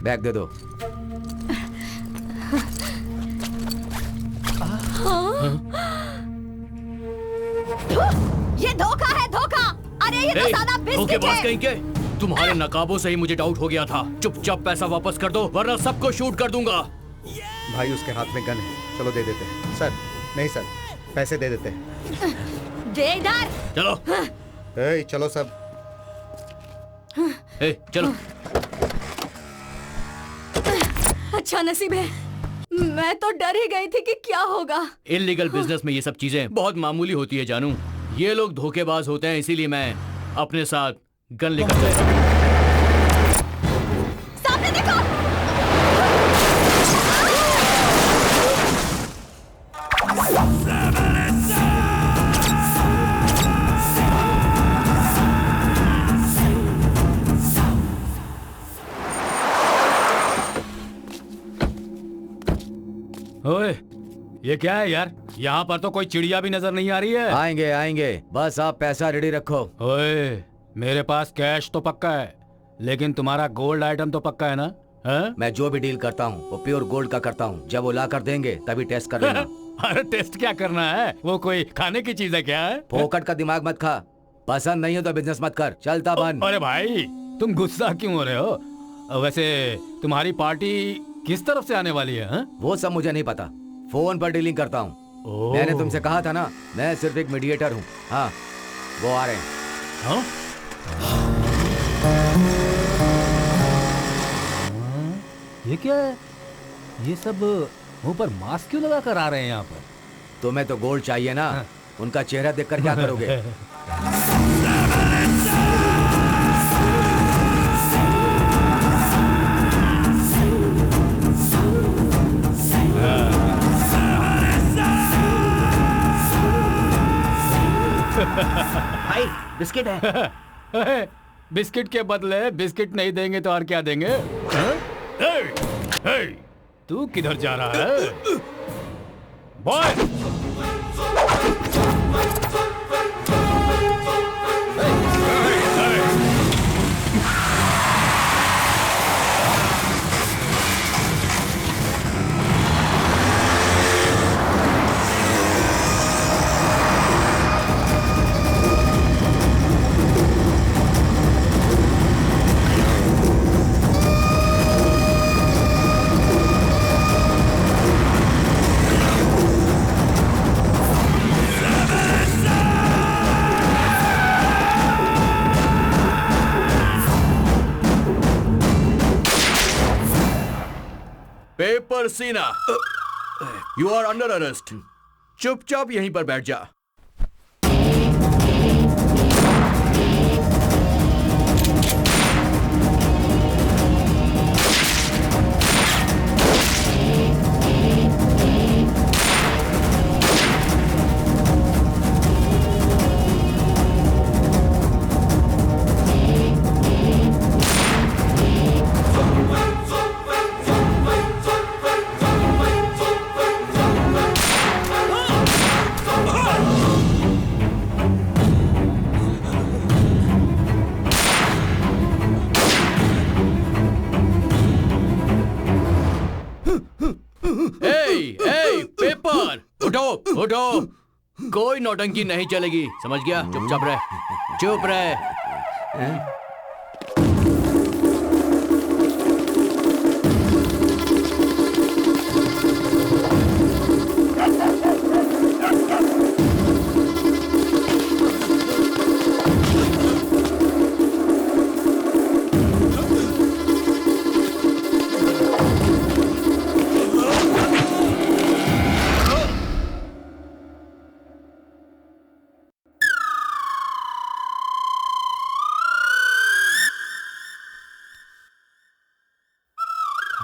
Bag दे दो। ये धोखा है, धोखा। अरे ये तो सादा बिस्किट है। कहीं के तुम्हारे नकाबों से ही मुझे डाउट हो गया था। चुपचाप पैसा वापस कर दो वरना सबको शूट कर दूंगा। भाई उसके हाथ में गन है, चलो दे देते हैं। सर नहीं सर, पैसे दे देते हैं। दे इधर। चलो। चलो सब। चलो। अच्छा नसीब है, मैं तो डर ही गई थी कि क्या होगा। इल्लीगल बिजनेस में ये सब चीजें बहुत मामूली होती है जानू। ये लोग धोखेबाज होते हैं, इसीलिए मैं अपने साथ गन लेकर गया। सामने देखो। ओए, ये क्या है यार? यहाँ पर तो कोई चिड़िया भी नजर नहीं आ रही है। आएंगे आएंगे, बस आप पैसा रेडी रखो। ओए, मेरे पास कैश तो पक्का है, लेकिन तुम्हारा गोल्ड आइटम तो पक्का है ना? है? मैं जो भी डील करता हूँ वो प्योर गोल्ड का करता हूँ। जब वो ला कर देंगे तभी टेस्ट कर लेना। अरे टेस्ट क्या करना है? वो कोई खाने की चीज है क्या है? फोकट का दिमाग मत खा। पसंद नहीं हो तो बिजनेस मत कर, चलता बन। अरे भाई, तुम गुस्सा क्यों हो रहे हो? वैसे तुम्हारी पार्टी किस तरफ से आने वाली है? वो सब मुझे नहीं पता, फोन पर डीलिंग करता हूँ। मैंने तुमसे कहा था ना, मैं सिर्फ एक मीडिएटर हूँ। हाँ, वो आ रहे हैं। हाँ? ये क्या है? ये सब मुंह पर मास्क क्यों लगा कर आ रहे हैं यहाँ पर? तुम्हें तो गोल्ड चाहिए ना? उनका चेहरा देखकर क्या करोगे? भाई बिस्किट है। बिस्किट के बदले बिस्किट नहीं देंगे तो और क्या देंगे? तू किधर जा रहा है? बॉय! पेपर सीना, यू आर अंडर अरेस्ट। चुपचाप यहीं पर बैठ जा। उठो, कोई नौटंकी नहीं चलेगी, समझ गया? चुपचाप रह, चुप रह।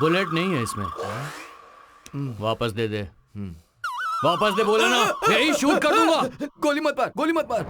बुलेट नहीं है इसमें, वापस दे दे। वापस दे बोला ना, यही शूट कर दूंगा। गोली मत मार, गोली मत मार।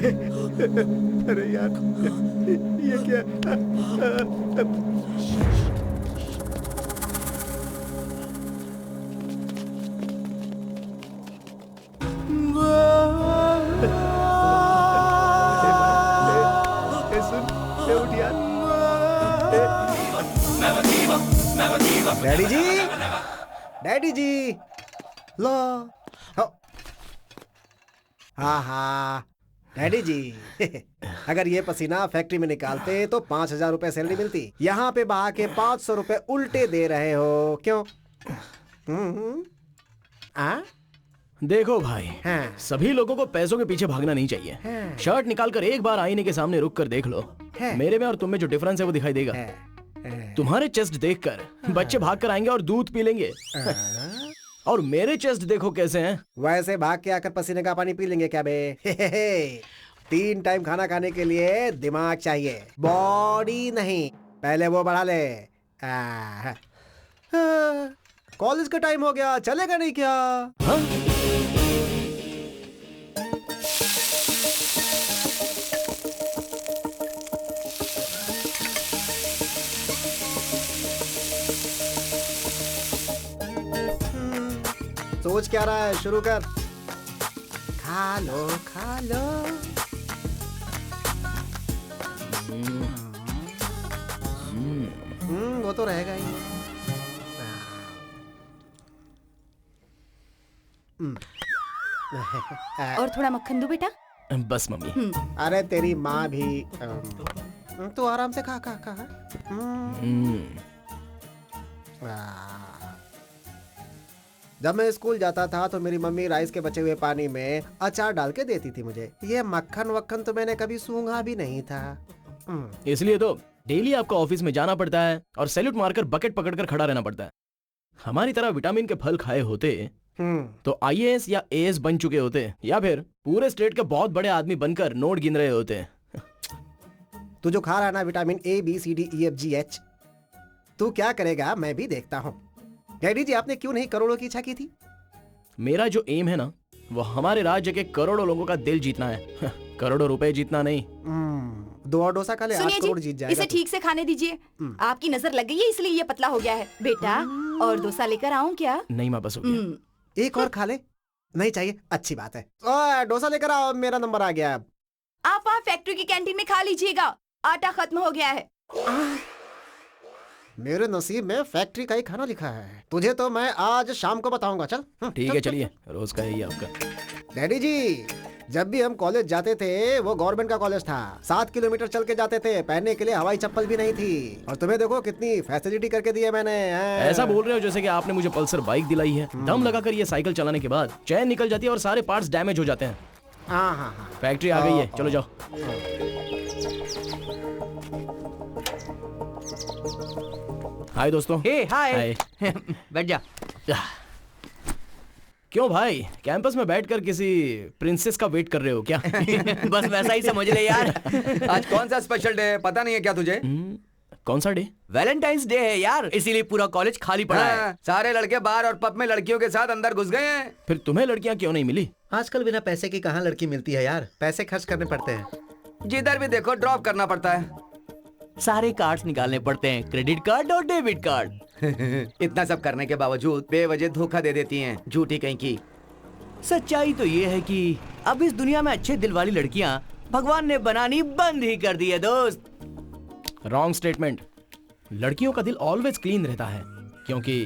अरे यार, ये क्या? सुन, उठ यार। डैडी जी, डैडी जी, लो। हाँ हाँ डैडी जी, अगर ये पसीना फैक्ट्री में निकालते तो 5,000 रुपए सैलरी मिलती। यहाँ पे बहा के 500 रुपए उल्टे दे रहे हो, क्यों? आ? देखो भाई, हाँ। सभी लोगों को पैसों के पीछे भागना नहीं चाहिए। हाँ। शर्ट निकाल कर एक बार आईने के सामने रुक कर देख लो। हाँ। मेरे में और तुम में जो डिफरेंस है वो दिखाई देगा। तुम्हारे चेस्ट देखकर बच्चे भाग कर आएंगे और दूध पी लेंगे। और मेरे चेस्ट देखो कैसे हैं। वैसे भाग के आकर पसीने का पानी पी लेंगे क्या बे? 3 टाइम खाना खाने के लिए दिमाग चाहिए, बॉडी नहीं। पहले वो बढ़ा ले। कॉलेज का टाइम हो गया, चलेगा नहीं क्या? हाँ? सोच क्या रहा है? शुरू कर। खा लो खा लो। वो तो रहेगा ही। और थोड़ा मक्खन दो बेटा। बस मम्मी। अरे तेरी माँ भी। तू आराम से खा खा खा। जब मैं स्कूल जाता था तो मेरी मम्मी राइस के बचे हुए पानी में अचार डाल के देती थी मुझे। ये मक्खन वक्खन तो मैंने कभी सूंघा भी नहीं था। इसलिए तो डेली आपको ऑफिस में जाना पड़ता है और सैल्यूट मारकर बकेट पकड़कर खड़ा रहना पड़ता है। हमारी तरह विटामिन के फल खाए होते तो आईएएस या एएस बन चुके होते, या फिर पूरे स्टेट के बहुत बड़े आदमी बनकर नोट गिन रहे होते। तू जो खा रहा है ना vitamin A B C D E F G H, तू क्या करेगा मैं भी देखता हूँ। डैडी जी, आपने क्यों नहीं करोड़ों की इच्छा की थी? मेरा जो एम है ना, वो हमारे राज्य के करोड़ों लोगों का दिल जीतना है। करोड़ों रुपए जीतना नहीं। 2 और डोसा खा ले, 8 सुनिए करोड़ जी, जीत जाएगा इसे तू। ठीक से खाने दीजिए। आपकी नजर लग गई है इसलिए ये पतला हो गया है। बेटा, और डोसा लेकर आऊं क्या? नहीं माँ, बस हो गया। एक और खा ले। नहीं चाहिए? अच्छी बात है। ओए, डोसा लेकर आओ, मेरा नंबर आ गया अब। आप वहाँ फैक्ट्री की कैंटीन में खा लीजिएगा, आटा खत्म हो गया है। मेरे नसीब में फैक्ट्री का ही खाना लिखा है। तुझे तो मैं आज शाम को बताऊंगा। चल। ठीक है, चलिए, रोज का यही आपका। डैडी जी, जब भी हम कॉलेज जाते थे वो गवर्नमेंट का कॉलेज था। 7 किलोमीटर चल के जाते थे, पहनने के लिए हवाई चप्पल भी नहीं थी। और तुम्हें देखो कितनी फैसिलिटी करके दी है मैंने। ऐसा बोल रहे हो जैसे कि आपने मुझे पल्सर बाइक दिलाई है। दम लगाकर ये साइकिल चलाने के बाद चैन निकल जाती है और सारे पार्ट्स डैमेज हो जाते हैं। हाँ हाँ हाँ। फैक्ट्री आ गई है, चलो जाओ। हाय दोस्तों। हे हाय। बैठ जा। क्यों भाई, कैंपस में बैठकर किसी प्रिंसेस का वेट कर रहे हो क्या? बस वैसा ही समझ ले यार। आज कौन सा स्पेशल डे है पता नहीं है क्या तुझे? कौन सा डे? वैलेंटाइंस डे है यार, इसीलिए पूरा कॉलेज खाली पड़ा है। हाँ, सारे लड़के बार और पब में लड़कियों के साथ अंदर घुस गए हैं। फिर तुम्हें लड़कियां क्यों नहीं मिली? आजकल बिना पैसे की कहाँ लड़की मिलती है यार। पैसे खर्च करने पड़ते हैं। जिधर भी देखो ड्रॉप करना पड़ता है। सारे कार्ड्स निकालने पड़ते हैं, क्रेडिट कार्ड और डेबिट कार्ड। इतना सब करने के बावजूद बेवजह धोखा दे देती हैं, झूठी कहीं की। सच्चाई तो ये है कि अब इस दुनिया में अच्छे दिल वाली लड़कियां भगवान ने बनानी बंद ही कर दी है दोस्त। Wrong statement. लड़कियों का दिल ऑलवेज क्लीन रहता है, क्योंकि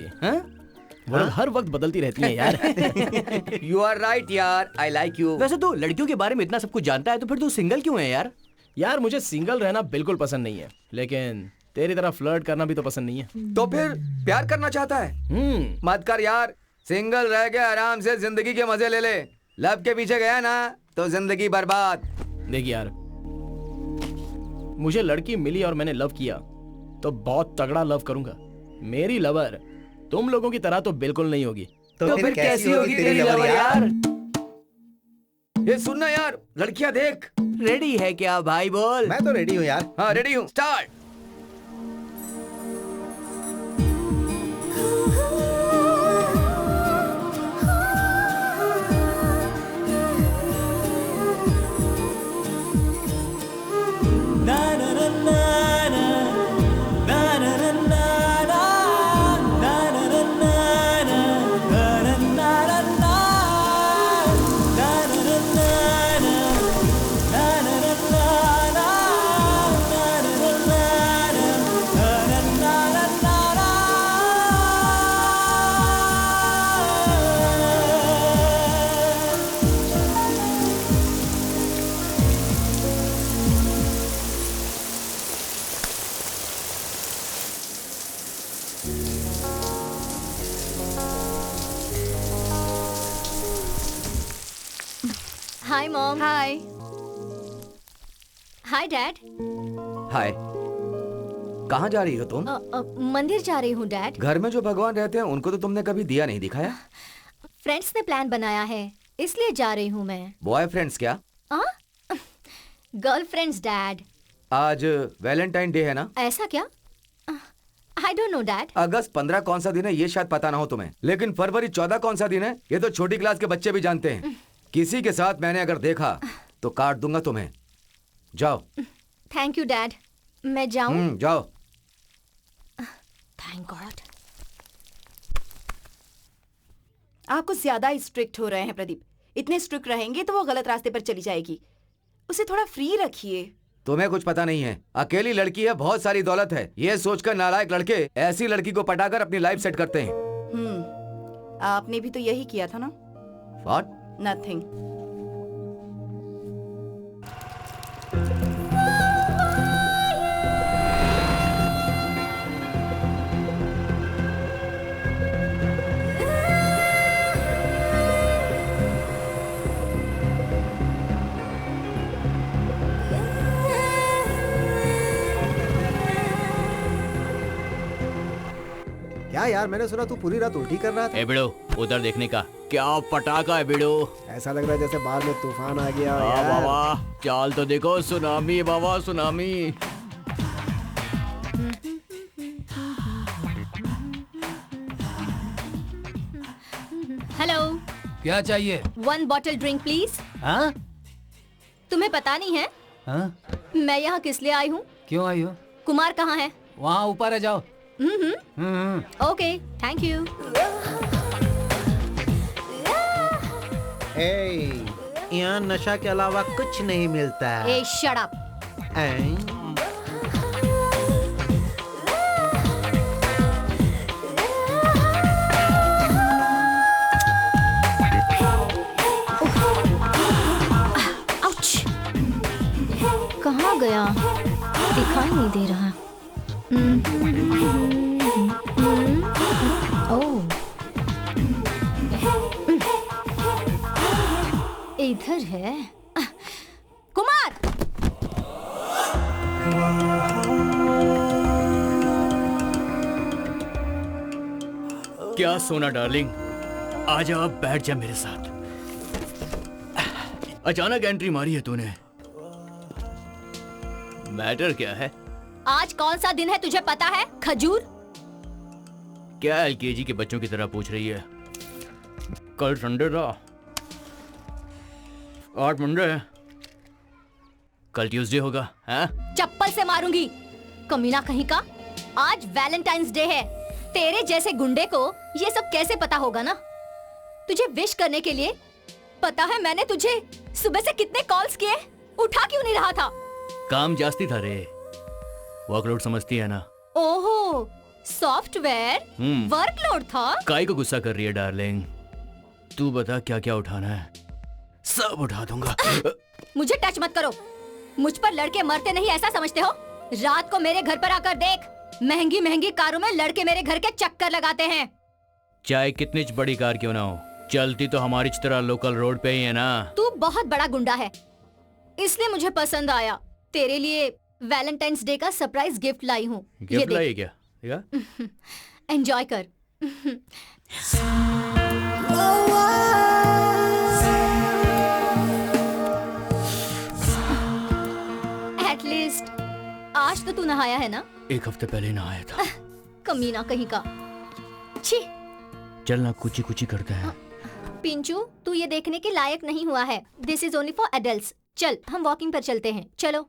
वो लोग हर वक्त बदलती रहती हैं यार। यू आर राइट यार, आई लाइक यू। वैसे तो लड़कियों के बारे में इतना सब कुछ जानता है, तो फिर तू सिंगल क्यों है यार? यार मुझे सिंगल रहना बिल्कुल पसंद नहीं है, लेकिन तेरी तरह फ्लर्ट करना भी तो पसंद नहीं है। तो फिर प्यार करना चाहता है? मत कर यार, सिंगल रह के आराम से जिंदगी के मजे ले ले। लव के पीछे गया ना तो जिंदगी बर्बाद। देख यार, मुझे लड़की मिली और मैंने लव किया तो बहुत तगड़ा लव करूंगा। मेरी लवर तुम लोगों की तरह तो बिल्कुल नहीं होगी। तो फिर कैसी होगी तेरी लवर यार? ये सुनना यार, लड़कियां देख। रेडी है क्या भाई? बोल। मैं तो रेडी हूँ यार। हाँ रेडी हूँ, start. Hi mom. Hi. Hi dad. Hi. कहाँ जा रही हो तुम? मंदिर जा रही हूँ डैड। घर में जो भगवान रहते हैं उनको तो तुमने कभी दिया नहीं दिखाया। फ्रेंड्स ने प्लान बनाया है इसलिए जा रही हूँ मैं। बॉयफ्रेंड्स क्या? Girlfriends dad. आज वैलेंटाइन डे है ना? ऐसा क्या? I don't know dad. अगस्त 15 कौन सा दिन है ये शायद पता ना हो तुम्हें, लेकिन फरवरी 14 कौन सा दिन है ये तो छोटी क्लास के बच्चे भी जानते हैं। किसी के साथ मैंने अगर देखा तो काट दूंगा तुम्हें। जाओ। Thank you dad. मैं जाऊँ? जाओ। Thank God. आप कुछ ज्यादा ही स्ट्रिक्ट हो रहे हैं प्रदीप। इतने स्ट्रिक्ट रहेंगे तो वो गलत रास्ते पर चली जाएगी। उसे थोड़ा फ्री रखिए। तुम्हें कुछ पता नहीं है, अकेली लड़की है, बहुत सारी दौलत है, ये सोचकर नालायक लड़के ऐसी लड़की को पटाकर अपनी लाइफ सेट करते हैं। आपने भी तो यही किया था ना? What? नथिंग। क्या यार, मैंने सुना तू पूरी रात उल्टी कर रहा था। ए बिड़ो, उधर देखने का क्या पटाखा है बिड़ो। ऐसा लग रहा है जैसे बाहर में तूफान आ गया हो वाह यार। बाबा, चाल तो देखो, सुनामी बाबा, सुनामी। हेलो। क्या चाहिए? 1 बॉटल ड्रिंक प्लीज। हाँ? तुम्हें पता नहीं है हाँ? मैं यहाँ किस लिए आई हूँ? क्यों आई हो? कुमार कहाँ है? वहाँ ऊपर है, जाओ। Okay thank you. यहाँ नशा के अलावा कुछ नहीं मिलता है। ए शट अप। आउच। कहाँ गया? दिखाई नहीं दे रहा। ओह, इधर है। कुमार! क्या सोना डार्लिंग, आजा अब बैठ जा मेरे साथ। अचानक एंट्री मारी है तूने, मैटर क्या है? आज कौन सा दिन है तुझे पता है? खजूर? क्या एलकेजी के बच्चों की तरह पूछ रही है? कल संडे था, आज मंडे है, कल ट्यूसडे होगा। हाँ? चप्पल से मारूंगी कमीना कहीं का। आज वैलेंटाइंस डे है। तेरे जैसे गुंडे को ये सब कैसे पता होगा ना? तुझे विश करने के लिए पता है मैंने तुझे सुबह से कितने कॉल्स किए, उठा क्यों नहीं रहा था? काम जास्ती था रे, वर्कलोड समझती है ना। ओहो, सॉफ्टवेयर वर्कलोड था। काई को गुस्सा कर रही है डार्लिंग? तू बता क्या क्या उठाना है, सब उठा दूंगा। मुझे टच मत करो। मुझ पर लड़के मरते नहीं ऐसा समझते हो? रात को मेरे घर पर आकर देख, महंगी महंगी कारों में लड़के मेरे घर के चक्कर लगाते हैं। चाहे कितनी बड़ी कार क्यों ना हो, चलती तो हमारी तरह लोकल रोड पे ही है ना। तू बहुत बड़ा गुंडा है, इसलिए मुझे पसंद आया। तेरे लिए वैलेंटाइंस डे का सरप्राइज गिफ्ट लाई हूँ। गिफ्ट लाई क्या? एंजॉय कर। एटलीस्ट आज तो तू नहाया है ना? 1 हफ्ते पहले नहाया था। कमीना कहीं का। छी। चल ना, कुची कुची करते हैं। पिंचू, तू ये देखने के लायक नहीं हुआ है। This is only for adults. चल हम वॉकिंग पर चलते हैं, चलो।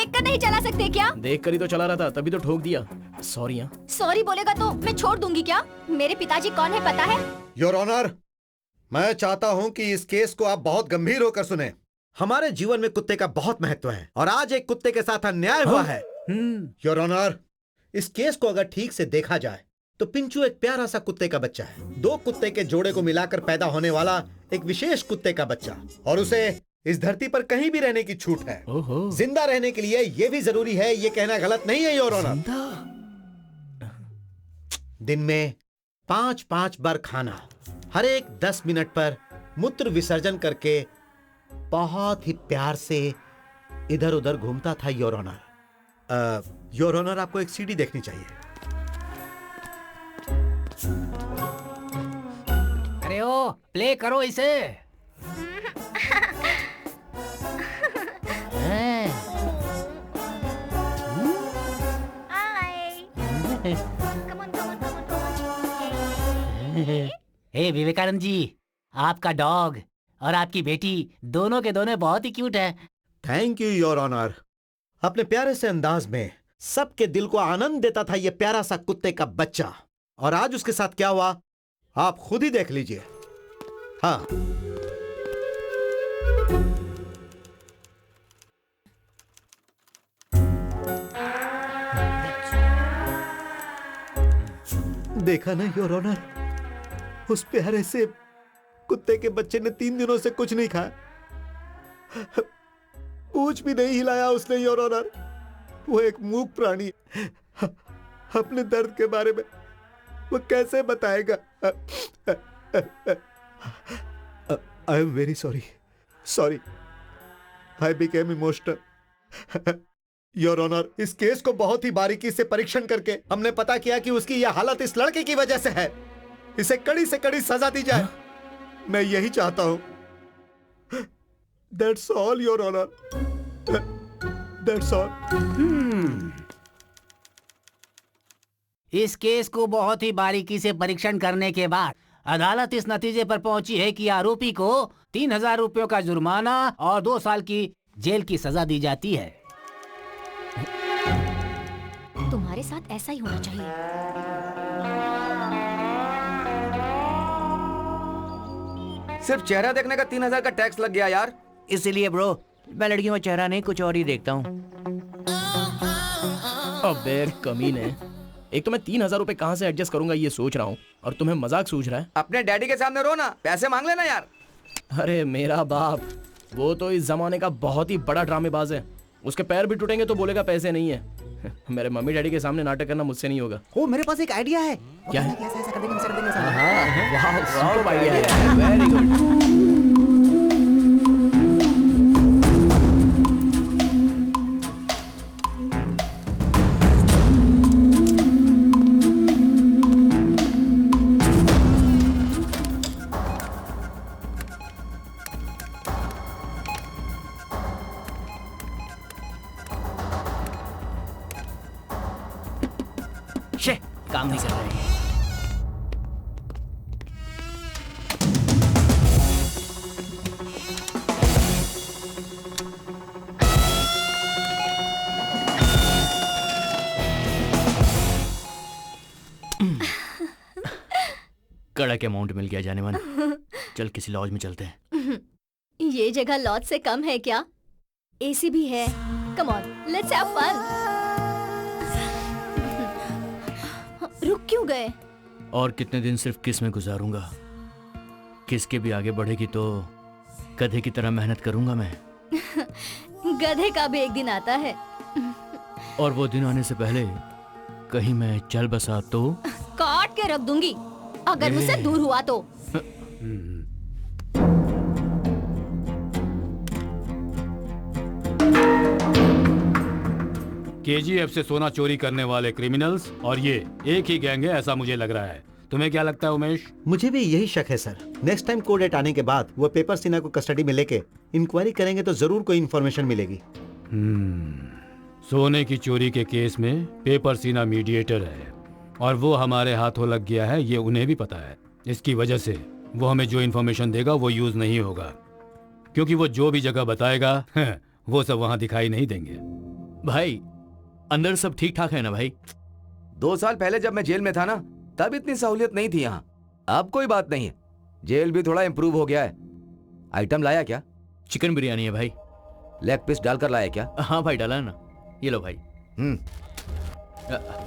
देखकर नहीं चला सकते क्या? देख कर ही तो चला रहा था, तभी तो ठोक दिया। सॉरी। हाँ, सॉरी बोलेगा तो मैं छोड़ दूंगी क्या? मेरे पिताजी कौन है पता है? योर ऑनर, मैं चाहता हूं कि इस केस को आप बहुत गंभीर होकर सुने। हमारे जीवन में कुत्ते का बहुत महत्व है और आज एक कुत्ते के साथ अन्याय हुआ है। योर ऑनर, इस केस को अगर ठीक से देखा जाए तो पिंचू एक प्यारा सा कुत्ते का बच्चा है, दो कुत्ते के जोड़े को मिलाकर पैदा होने वाला एक विशेष कुत्ते का बच्चा, और उसे इस धरती पर कहीं भी रहने की छूट है। जिंदा रहने के लिए यह भी जरूरी है, ये कहना गलत नहीं है योर ऑनर। दिन में 5-5 बार खाना, हर एक 10 मिनट पर मूत्र विसर्जन करके बहुत ही प्यार से इधर उधर घूमता था योर ऑनर। योर ऑनर, आपको एक सीडी देखनी चाहिए। अरे ओ, प्ले करो इसे। हे विवेकानंद जी, आपका डॉग और आपकी बेटी दोनों के दोनों बहुत ही क्यूट है। Thank you your honour. अपने प्यारे से अंदाज में सबके दिल को आनंद देता था ये प्यारा सा कुत्ते का बच्चा, और आज उसके साथ क्या हुआ आप खुद ही देख लीजिए। हाँ, देखा ना योर ऑनर, उस प्यारे से कुत्ते के बच्चे ने 3 दिनों से कुछ नहीं खाया, पूंछ भी नहीं हिलाया उसने योर ऑनर। वो एक मूक प्राणी है, अपने दर्द के बारे में वो कैसे बताएगा? I am very sorry, I became emotional. Your honour, इस केस को बहुत ही बारीकी से परीक्षण करके हमने पता किया कि उसकी यह हालत इस लड़के की वजह से है। इसे कड़ी से कड़ी सजा दी जाए, मैं यही चाहता हूं। That's all, Your Honor. That's all. इस केस को बहुत ही बारीकी से परीक्षण करने के बाद अदालत इस नतीजे पर पहुंची है कि आरोपी को 3,000 रुपयों का जुर्माना और 2 साल की जेल की सजा दी जाती है। तुम्हारे साथ ऐसा ही होना चाहिए। सिर्फ चेहरा देखने का 3,000 का टैक्स लग गया यार। इसीलिए ब्रो, मैं लड़कियों में चेहरा नहीं कुछ और ही देखता हूँ। अबे कमीने, एक तो मैं 3,000 रुपए कहाँ से एडजस्ट करूंगा ये सोच रहा हूँ, और तुम्हें मजाक सूझ रहा है। अपने डैडी के सामने रो ना, पैसे मांग लेना यार। अरे मेरा बाप, वो तो इस जमाने का बहुत ही बड़ा ड्रामेबाज है। उसके पैर भी टूटेंगे तो बोलेगा पैसे नहीं है। मेरे मम्मी डैडी के सामने नाटक करना मुझसे नहीं होगा। ओ, मेरे पास एक आइडिया है। क्या है? ऐसा कर देंगे, ऐसा कर देंगे, ऐसा। वाह, सुपर आइडिया है, वेरी गुड। काम नहीं कर रहे। कड़क अमाउंट मिल गया जाने मन। चल किसी लॉज में चलते हैं। ये जगह लॉज से कम है क्या? एसी भी है। Come on, let's have fun. रुक क्यों गए? और कितने दिन सिर्फ किस में गुजारूंगा? किस के भी आगे बढ़ेगी तो गधे की तरह मेहनत करूंगा मैं। गधे का भी एक दिन आता है। और वो दिन आने से पहले कहीं मैं चल बसा तो काट के रख दूंगी अगर मुझसे दूर हुआ तो। केजीएफ से सोना चोरी करने वाले क्रिमिनल्स और ये एक ही गैंग है, ऐसा मुझे लग रहा है। तुम्हें क्या लगता है उमेश? मुझे भी यही शक है sir. Next time court date आने के बाद वो पेपर सीना को कस्टडी में लेके इंक्वायरी करेंगे तो जरूर कोई इन्फॉर्मेशन मिलेगी। सोने की चोरी के केस में पेपर सीना मीडिएटर है और वो हमारे हाथों लग गया है, ये उन्हें भी पता है। इसकी वजह से वो हमें जो इन्फॉर्मेशन देगा वो यूज नहीं होगा, क्योंकि वो जो भी जगह बताएगा वो सब वहां दिखाई नहीं देंगे। भाई अंदर सब ठीक ठाक है ना भाई? 2 साल पहले जब मैं जेल में था ना, तब इतनी सहूलियत नहीं थी यहाँ। अब कोई बात नहीं है, जेल भी थोड़ा इम्प्रूव हो गया है। आइटम लाया क्या? चिकन बिरयानी है भाई। लेग पीस डालकर लाया क्या? हाँ भाई डाला है ना, ये लो भाई।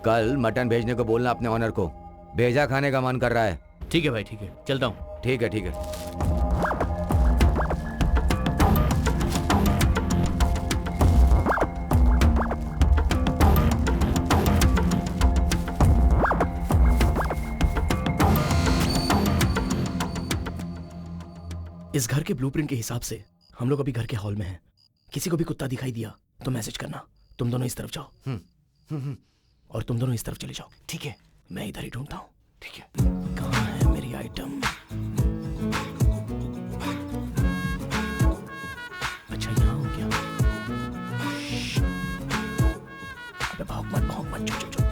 कल मटन भेजने को बोलना अपने ऑनर को, भेजा खाने का मन कर रहा है। ठीक है भाई, ठीक है, चलता हूँ। ठीक है, ठीक है। इस घर के ब्लूप्रिंट के हिसाब से हम लोग अभी घर के हॉल में हैं। किसी को भी कुत्ता दिखाई दिया तो मैसेज करना। तुम दोनों इस तरफ जाओ और तुम दोनों इस तरफ चले जाओ। ठीक है, मैं इधर ही ढूंढता हूँ। ठीक है, कहाँ है मेरी आइटम? अच्छा यहाँ हो गया। अबे भाग मत चुप चुप।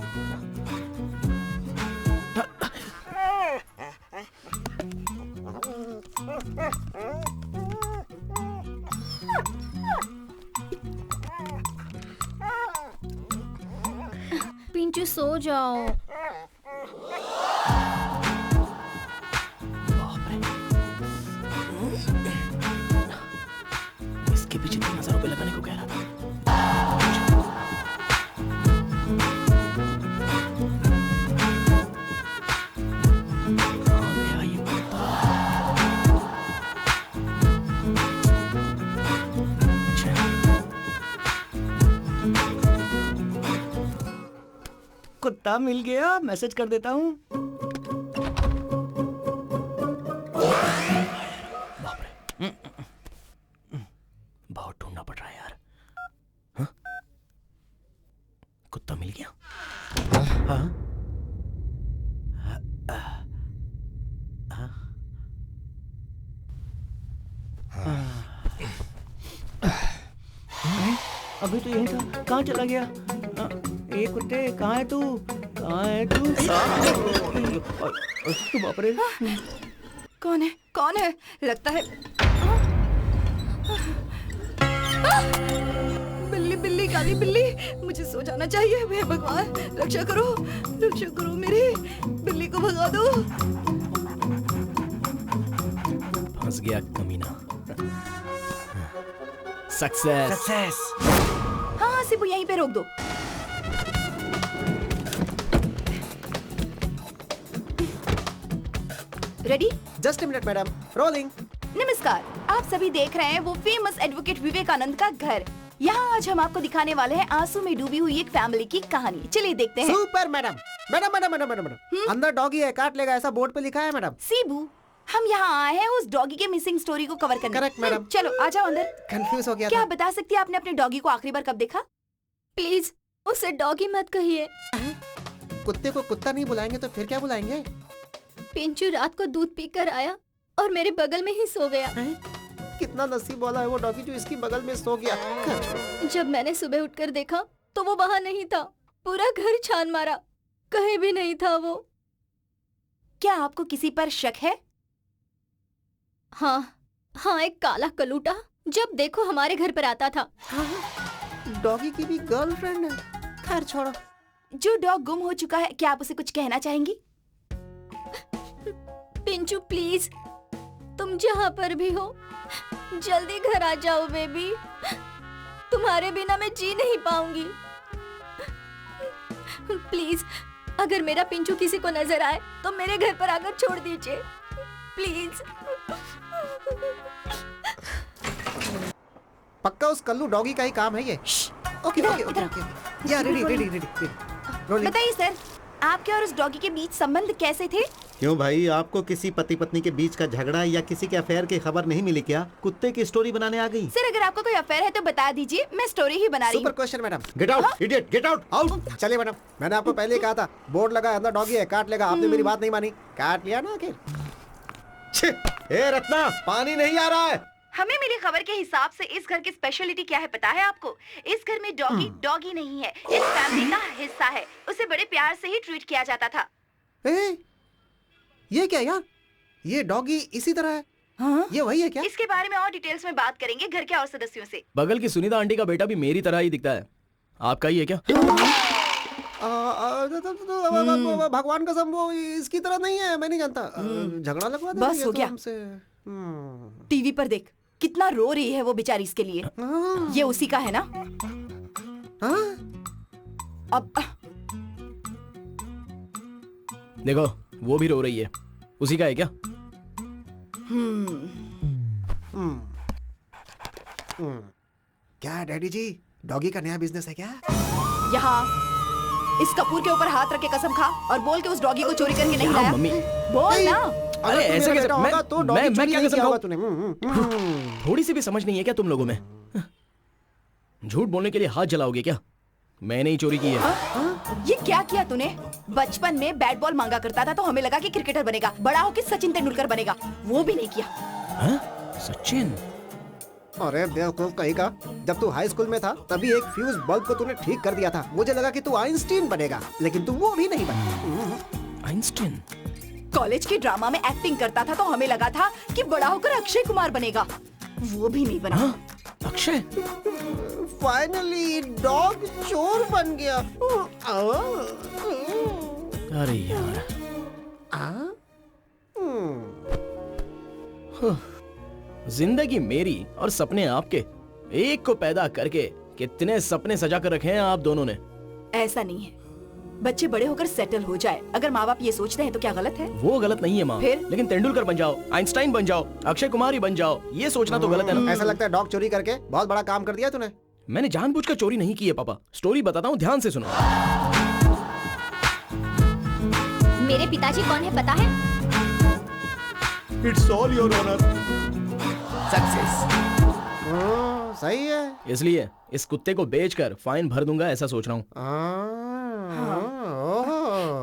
पिंचू सो जाओ। इसके पीछे 3000 रुपए लगाने को कह रहा था। कुत्ता मिल गया, मैसेज कर देता हूँ। बहुत ढूंढना पड़ रहा है यार। हाँ? कुत्ता मिल गया। हाँ? अभी तो यही था, कहाँ चला गया? ए कुत्ते, कहाँ है तू? कहाँ है तू? बाप रे। कौन है? कौन है? लगता है बिल्ली, बिल्ली, काली बिल्ली। मुझे सो जाना चाहिए। हे भगवान, रक्षा करो मेरी बिल्ली को, भगा दो। फंस गया कमीना। सक्सेस। हाँ सिबू, यहीं पे रोक दो। Ready? Just a minute madam, rolling. नमस्कार, आप सभी देख रहे हैं वो फेमस एडवोकेट विवेकानंद का घर। यहाँ आज हम आपको दिखाने वाले हैं आंसू में डूबी हुई एक फैमिली की कहानी। चलिए देखते हैं। Super madam. अंदर डॉगी है, काट लेगा, ऐसा बोर्ड पे लिखा है मैडम। सीबू, हम यहाँ आए हैं उस डॉगी के मिसिंग स्टोरी को कवर करने। Correct madam. चलो आ जाओ अंदर। कंफ्यूज हो गया क्या था। आप बता सकती है आपने अपने डॉगी को आखिरी बार कब देखा? प्लीज उसे डॉगी मत कहिए। कुत्ते को कुत्ता नहीं बुलाएंगे तो फिर क्या बुलाएंगे? पिंचू रात को दूध पीकर आया और मेरे बगल में ही सो गया। कितना नसीब वाला है वो डॉगी जो इसकी बगल में सो गया। जब मैंने सुबह उठकर देखा तो वो वहाँ नहीं था। पूरा घर छान मारा, कहीं भी नहीं था वो। क्या आपको किसी पर शक है? हाँ, एक काला कलूटा जब देखो हमारे घर पर आता था। डॉगी की भी गर्लफ्रेंड है। खैर छोड़ो। जो डॉग गुम हो चुका है, क्या आप उसे कुछ कहना चाहेंगी? पिंचू प्लीज, तुम जहाँ पर भी हो जल्दी घर आ जाओ बेबी। तुम्हारे बिना मैं जी नहीं पाऊंगी। प्लीज, अगर मेरा पिंचू किसी को नजर आए तो मेरे घर पर आकर छोड़ दीजिए प्लीज। पक्का उस कल्लू डॉगी का ही काम है ये। ओके। या रेडी। बताइए सर, आपके और उस डॉगी के बीच संबंध कैसे थे? क्यों भाई, आपको किसी पति पत्नी के बीच का झगड़ा या किसी के अफेयर की खबर नहीं मिली क्या? कुत्ते की स्टोरी बनाने आ गई? सर, अगर आपको कोई अफेयर है तो बता दीजिए, मैं स्टोरी ही बना रही हूँ। Super question madam. Get out idiot, get out. चलिए मैडम, मैंने आपको पहले ही कहा था, बोर्ड लगा अंदर डॉगी है, काट लेगा। आपने मेरी बात नहीं मानी, काट लिया ना आखिर। ए रत्ना, पानी नहीं आ रहा है। हमें मिली खबर के हिसाब से इस घर की स्पेशलिटी क्या है पता है आपको? इस घर में डॉगी नहीं है, इस फैमिली का हिस्सा है। उसे बड़े प्यार से ही ट्रीट किया जाता था। ये क्या यार, ये डॉगी इसी तरह है? हाँ? ये वही है क्या? इसके बारे में और डिटेल्स में बात करेंगे घर के और सदस्यों से। बगल की सुनीता आंटी का बेटा भी मेरी तरह ही दिखता है। आपका ही है क्या? भगवान कसम वो इसकी तरह नहीं है, मैं नहीं जानता। झगड़ा लगवा दे बस हो गया। टीवी पर देख कितना रो रही है वो बेचारी इसके लिए। ये उसी का है ना? अब देखो वो भी रो रही है, उसी का है क्या? क्या डैडी जी, डॉगी का नया बिजनेस है क्या? यहाँ इस कपूर के ऊपर हाथ रख के कसम खा और बोल के उस डॉगी को चोरी करके नहीं लाया। मम्मी बोल ना। अरे ऐसे कैसे? मैं क्या कसम खाऊं? तूने थोड़ी सी भी समझ नहीं है क्या तुम लोगों में? झूठ बोलने के लिए हाथ जलाओगे क्या? मैंने ही चोरी की है। ये क्या किया तूने? बचपन में बैट बॉल मांगा करता था तो हमें लगा कि क्रिकेटर बनेगा, बड़ा होकर सचिन तेंदुलकर बनेगा, वो भी नहीं किया। सचिन? अरे बेवकूफ कहीं का, जब तू हाई स्कूल में था तभी एक फ्यूज बल्ब को तूने ठीक कर दिया था। मुझे लगा कि तू आइंस्टीन बनेगा, लेकिन तू वो भी नहीं बना। आइंस्टीन? कॉलेज के ड्रामा में एक्टिंग करता था तो हमें लगा था कि बड़ा होकर अक्षय कुमार बनेगा, वो भी नहीं बना। अक्षय? फाइनली डॉग चोर बन गया। अरे यार। जिंदगी मेरी और सपने आपके, एक को पैदा करके कितने सपने सजा कर रखे हैं आप दोनों ने। ऐसा नहीं है, बच्चे बड़े होकर सेटल हो जाए, अगर माँ बाप ये सोचते हैं तो क्या गलत है? वो गलत नहीं है माँ, फिर? लेकिन तेंदुलकर बन जाओ, आइंस्टाइन बन जाओ, अक्षय कुमार ही बन जाओ, ये सोचना तो गलत है ना। ऐसा लगता है डॉग चोरी करके बहुत बड़ा काम कर दिया तूने। मैंने जानबूझकर चोरी नहीं की है पापा, स्टोरी बताता हूँ, ध्यान से सुनो। मेरे पिताजी कौन है पता है? It's all your honour. Success. सही है। इसलिए इस कुत्ते को बेचकर फाइन भर दूंगा, ऐसा सोच रहा हूँ।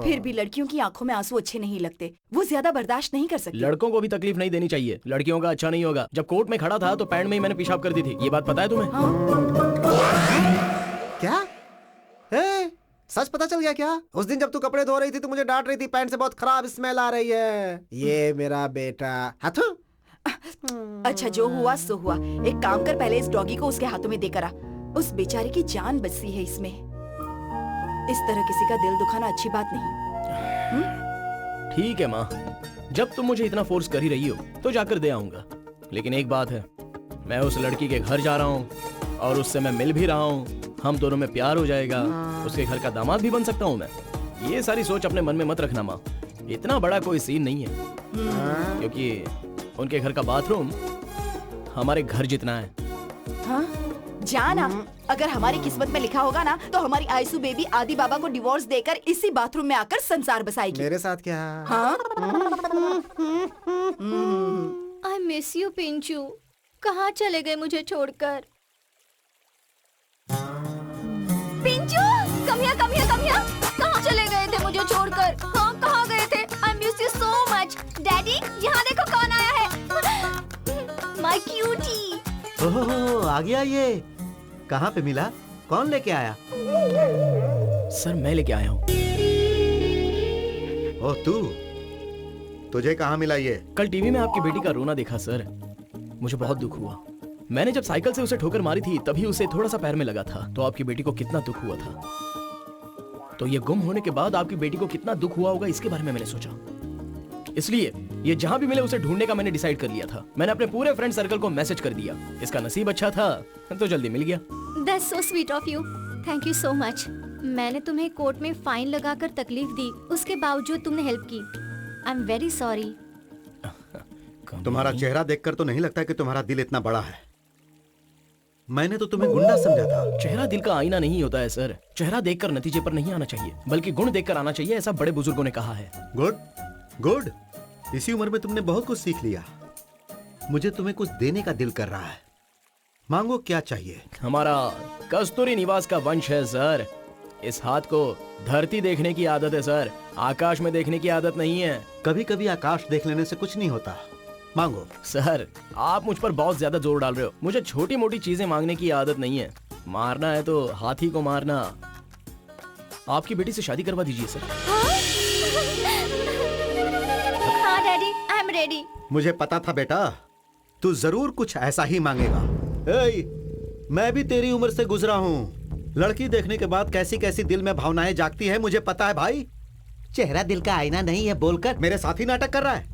फिर भी लड़कियों की आंखों में आंसू अच्छे नहीं लगते, वो ज्यादा बर्दाश्त नहीं कर सकती। लड़कों को भी तकलीफ नहीं देनी चाहिए, लड़कियों का अच्छा नहीं होगा। जब कोर्ट में खड़ा था तो पैंट में ही मैंने पेशाब कर दी थी, ये बात पता है तुम्हें? क्या? सच पता चल गया क्या? उस दिन जब तू कपड़े धो रही थी तो मुझे डांट रही थी, पैंट से बहुत खराब स्मेल आ रही है। ये मेरा बेटा हाथू। अच्छा जो हुआ सो हुआ, एक काम कर, पहले इस डॉगी को उसके हाथों में देकर आ, उस बेचारे की जान बची है इसमें। इस तरह किसी का दिल दुखाना अच्छी बात नहीं। ठीक है माँ, जब तुम मुझे इतना फोर्स कर ही रही हो तो जाकर दे आऊंगा, लेकिन एक बात है, मैं उस लड़की के घर जा रहा हूँ और उससे मैं मिल भी रहा हूँ, हम दोनों में प्यार हो जाएगा, उसके घर का दामाद भी बन सकता हूँ मैं। ये सारी सोच अपने मन में मत रखना माँ, इतना बड़ा कोई सीन नहीं है, क्योंकि उनके घर का बाथरूम हमारे घर जितना है। हाँ? जाना, अगर हमारी किस्मत में लिखा होगा ना तो हमारी आयसू बेबी आदि बाबा को डिवोर्स देकर इसी बाथरूम में आकर संसार बसाएगी। मेरे साथ क्या? हाँ? आई मिस यू पिंचू, कहाँ चले गए मुझे छोड़कर? Pinchoo, come here, come here, come here. कहाँ चले गए थे मुझे छोड़कर? हाँ, कहाँ गए थे? I miss you so much. Daddy, यहाँ देखो कौन आया है। My cutie. ओह, आ गया ये। कहाँ पे मिला? कौन लेके आया? सर मैं लेके आया हूँ। ओह तू, तुझे कहाँ मिला ये? कल टीवी में आपकी बेटी का रोना देखा सर, मुझे बहुत दुख हुआ। मैंने जब साइकिल से उसे ठोकर मारी थी तभी उसे थोड़ा सा पैर में लगा था, तो आपकी बेटी को कितना दुख हुआ था। तो ये गुम होने के बाद आपकी बेटी को कितना दुख हुआ होगा, इसके बारे में मैंने सोचा। इसलिए ये जहां भी मिले उसे ढूंढने का मैंने डिसाइड कर लिया था। मैंने अपने पूरे फ्रेंड सर्कल को मैसेज कर दिया। इसका नसीब अच्छा था तो जल्दी मिल गया। That's so sweet of you. Thank you so much. मैंने तुम्हें कोर्ट में फाइन लगाकर तकलीफ दी, उसके बावजूद तुमने हेल्प की। I'm very sorry. तुम्हारा चेहरा देखकर तो नहीं लगता कि तुम्हारा दिल इतना बड़ा है। मैंने तो तुम्हें गुंडा समझा था। चेहरा दिल का आईना नहीं होता है सर, चेहरा देखकर नतीजे पर नहीं आना चाहिए, बल्कि गुण देखकर आना चाहिए, ऐसा बड़े बुजुर्गों ने कहा है। गुड गुड, इसी उम्र में तुमने बहुत कुछ सीख लिया। मुझे तुम्हें कुछ देने का दिल कर रहा है, मांगो क्या चाहिए? हमारा कस्तूरी निवास का वंश है सर, इस हाथ को धरती देखने की आदत है सर, आकाश में देखने की आदत नहीं है। कभी कभी आकाश देख लेने से कुछ नहीं होता, मांगो। सर आप मुझ पर बहुत ज्यादा जोर डाल रहे हो, मुझे छोटी मोटी चीजें मांगने की आदत नहीं है, मारना है तो हाथी को मारना। आपकी बेटी से शादी करवा दीजिए सर। हाँ डैडी, आई एम रेडी। मुझे पता था बेटा, तू जरूर कुछ ऐसा ही मांगेगा। मैं भी तेरी उम्र से गुजरा हूँ, लड़की देखने के बाद कैसी कैसी दिल में भावनाएं जागती है मुझे पता है भाई। चेहरा दिल का आईना नहीं है बोलकर मेरे साथ ही नाटक कर रहा है।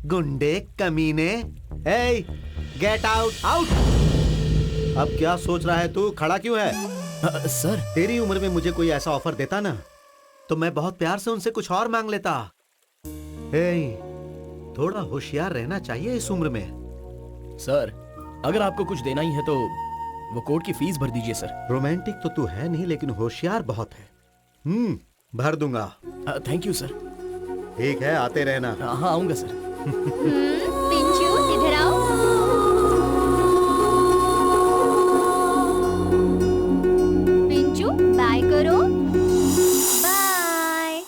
गुंडे कमीने, ए गेट आउट आउट। अब क्या सोच रहा है तू, खड़ा क्यों है? सर तेरी उम्र में मुझे कोई ऐसा ऑफर देता ना तो मैं बहुत प्यार से उनसे कुछ और मांग लेता। थोड़ा होशियार रहना चाहिए इस उम्र में। सर अगर आपको कुछ देना ही है तो वो कोर्ट की फीस भर दीजिए सर। रोमांटिक तो तू है नहीं लेकिन होशियार बहुत है। भर दूंगा। Thank you sir. ठीक है, आते रहना। हाँ आऊंगा सर। पिंचू इधर आओ। पिंचू बाय करो। बाय।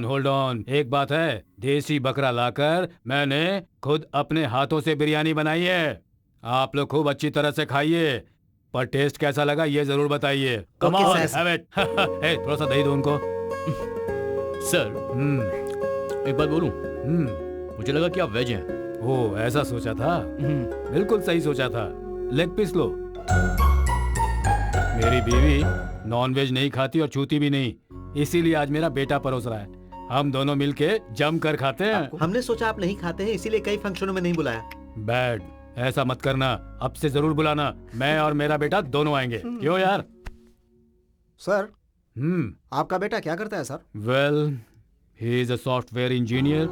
Hold on. एक बात है, देसी बकरा लाकर मैंने खुद अपने हाथों से बिरयानी बनाई है। आप लोग खूब अच्छी तरह से खाइए, पर टेस्ट कैसा लगा ये जरूर बताइए। Come on, have it. थोड़ा सा दही दो उनको। सर एक बात बोलूं? मुझे लगा कि आप वेज हैं। ओ ऐसा सोचा था? बिल्कुल सही सोचा था। लेग पीस लो। मेरी बीवी नॉन वेज नहीं खाती और छूती भी नहीं, इसीलिए आज मेरा बेटा परोस रहा है। हम दोनों मिलके जम कर खाते हैं। हमने सोचा आप नहीं खाते हैं इसीलिए कई फंक्शनों में नहीं बुलाया। बैड, ऐसा मत करना। अब से जरूर बुलाना, मैं और मेरा बेटा दोनों आएंगे। क्यों यार? सर आपका बेटा क्या करता है sir? Well, he is a software engineer,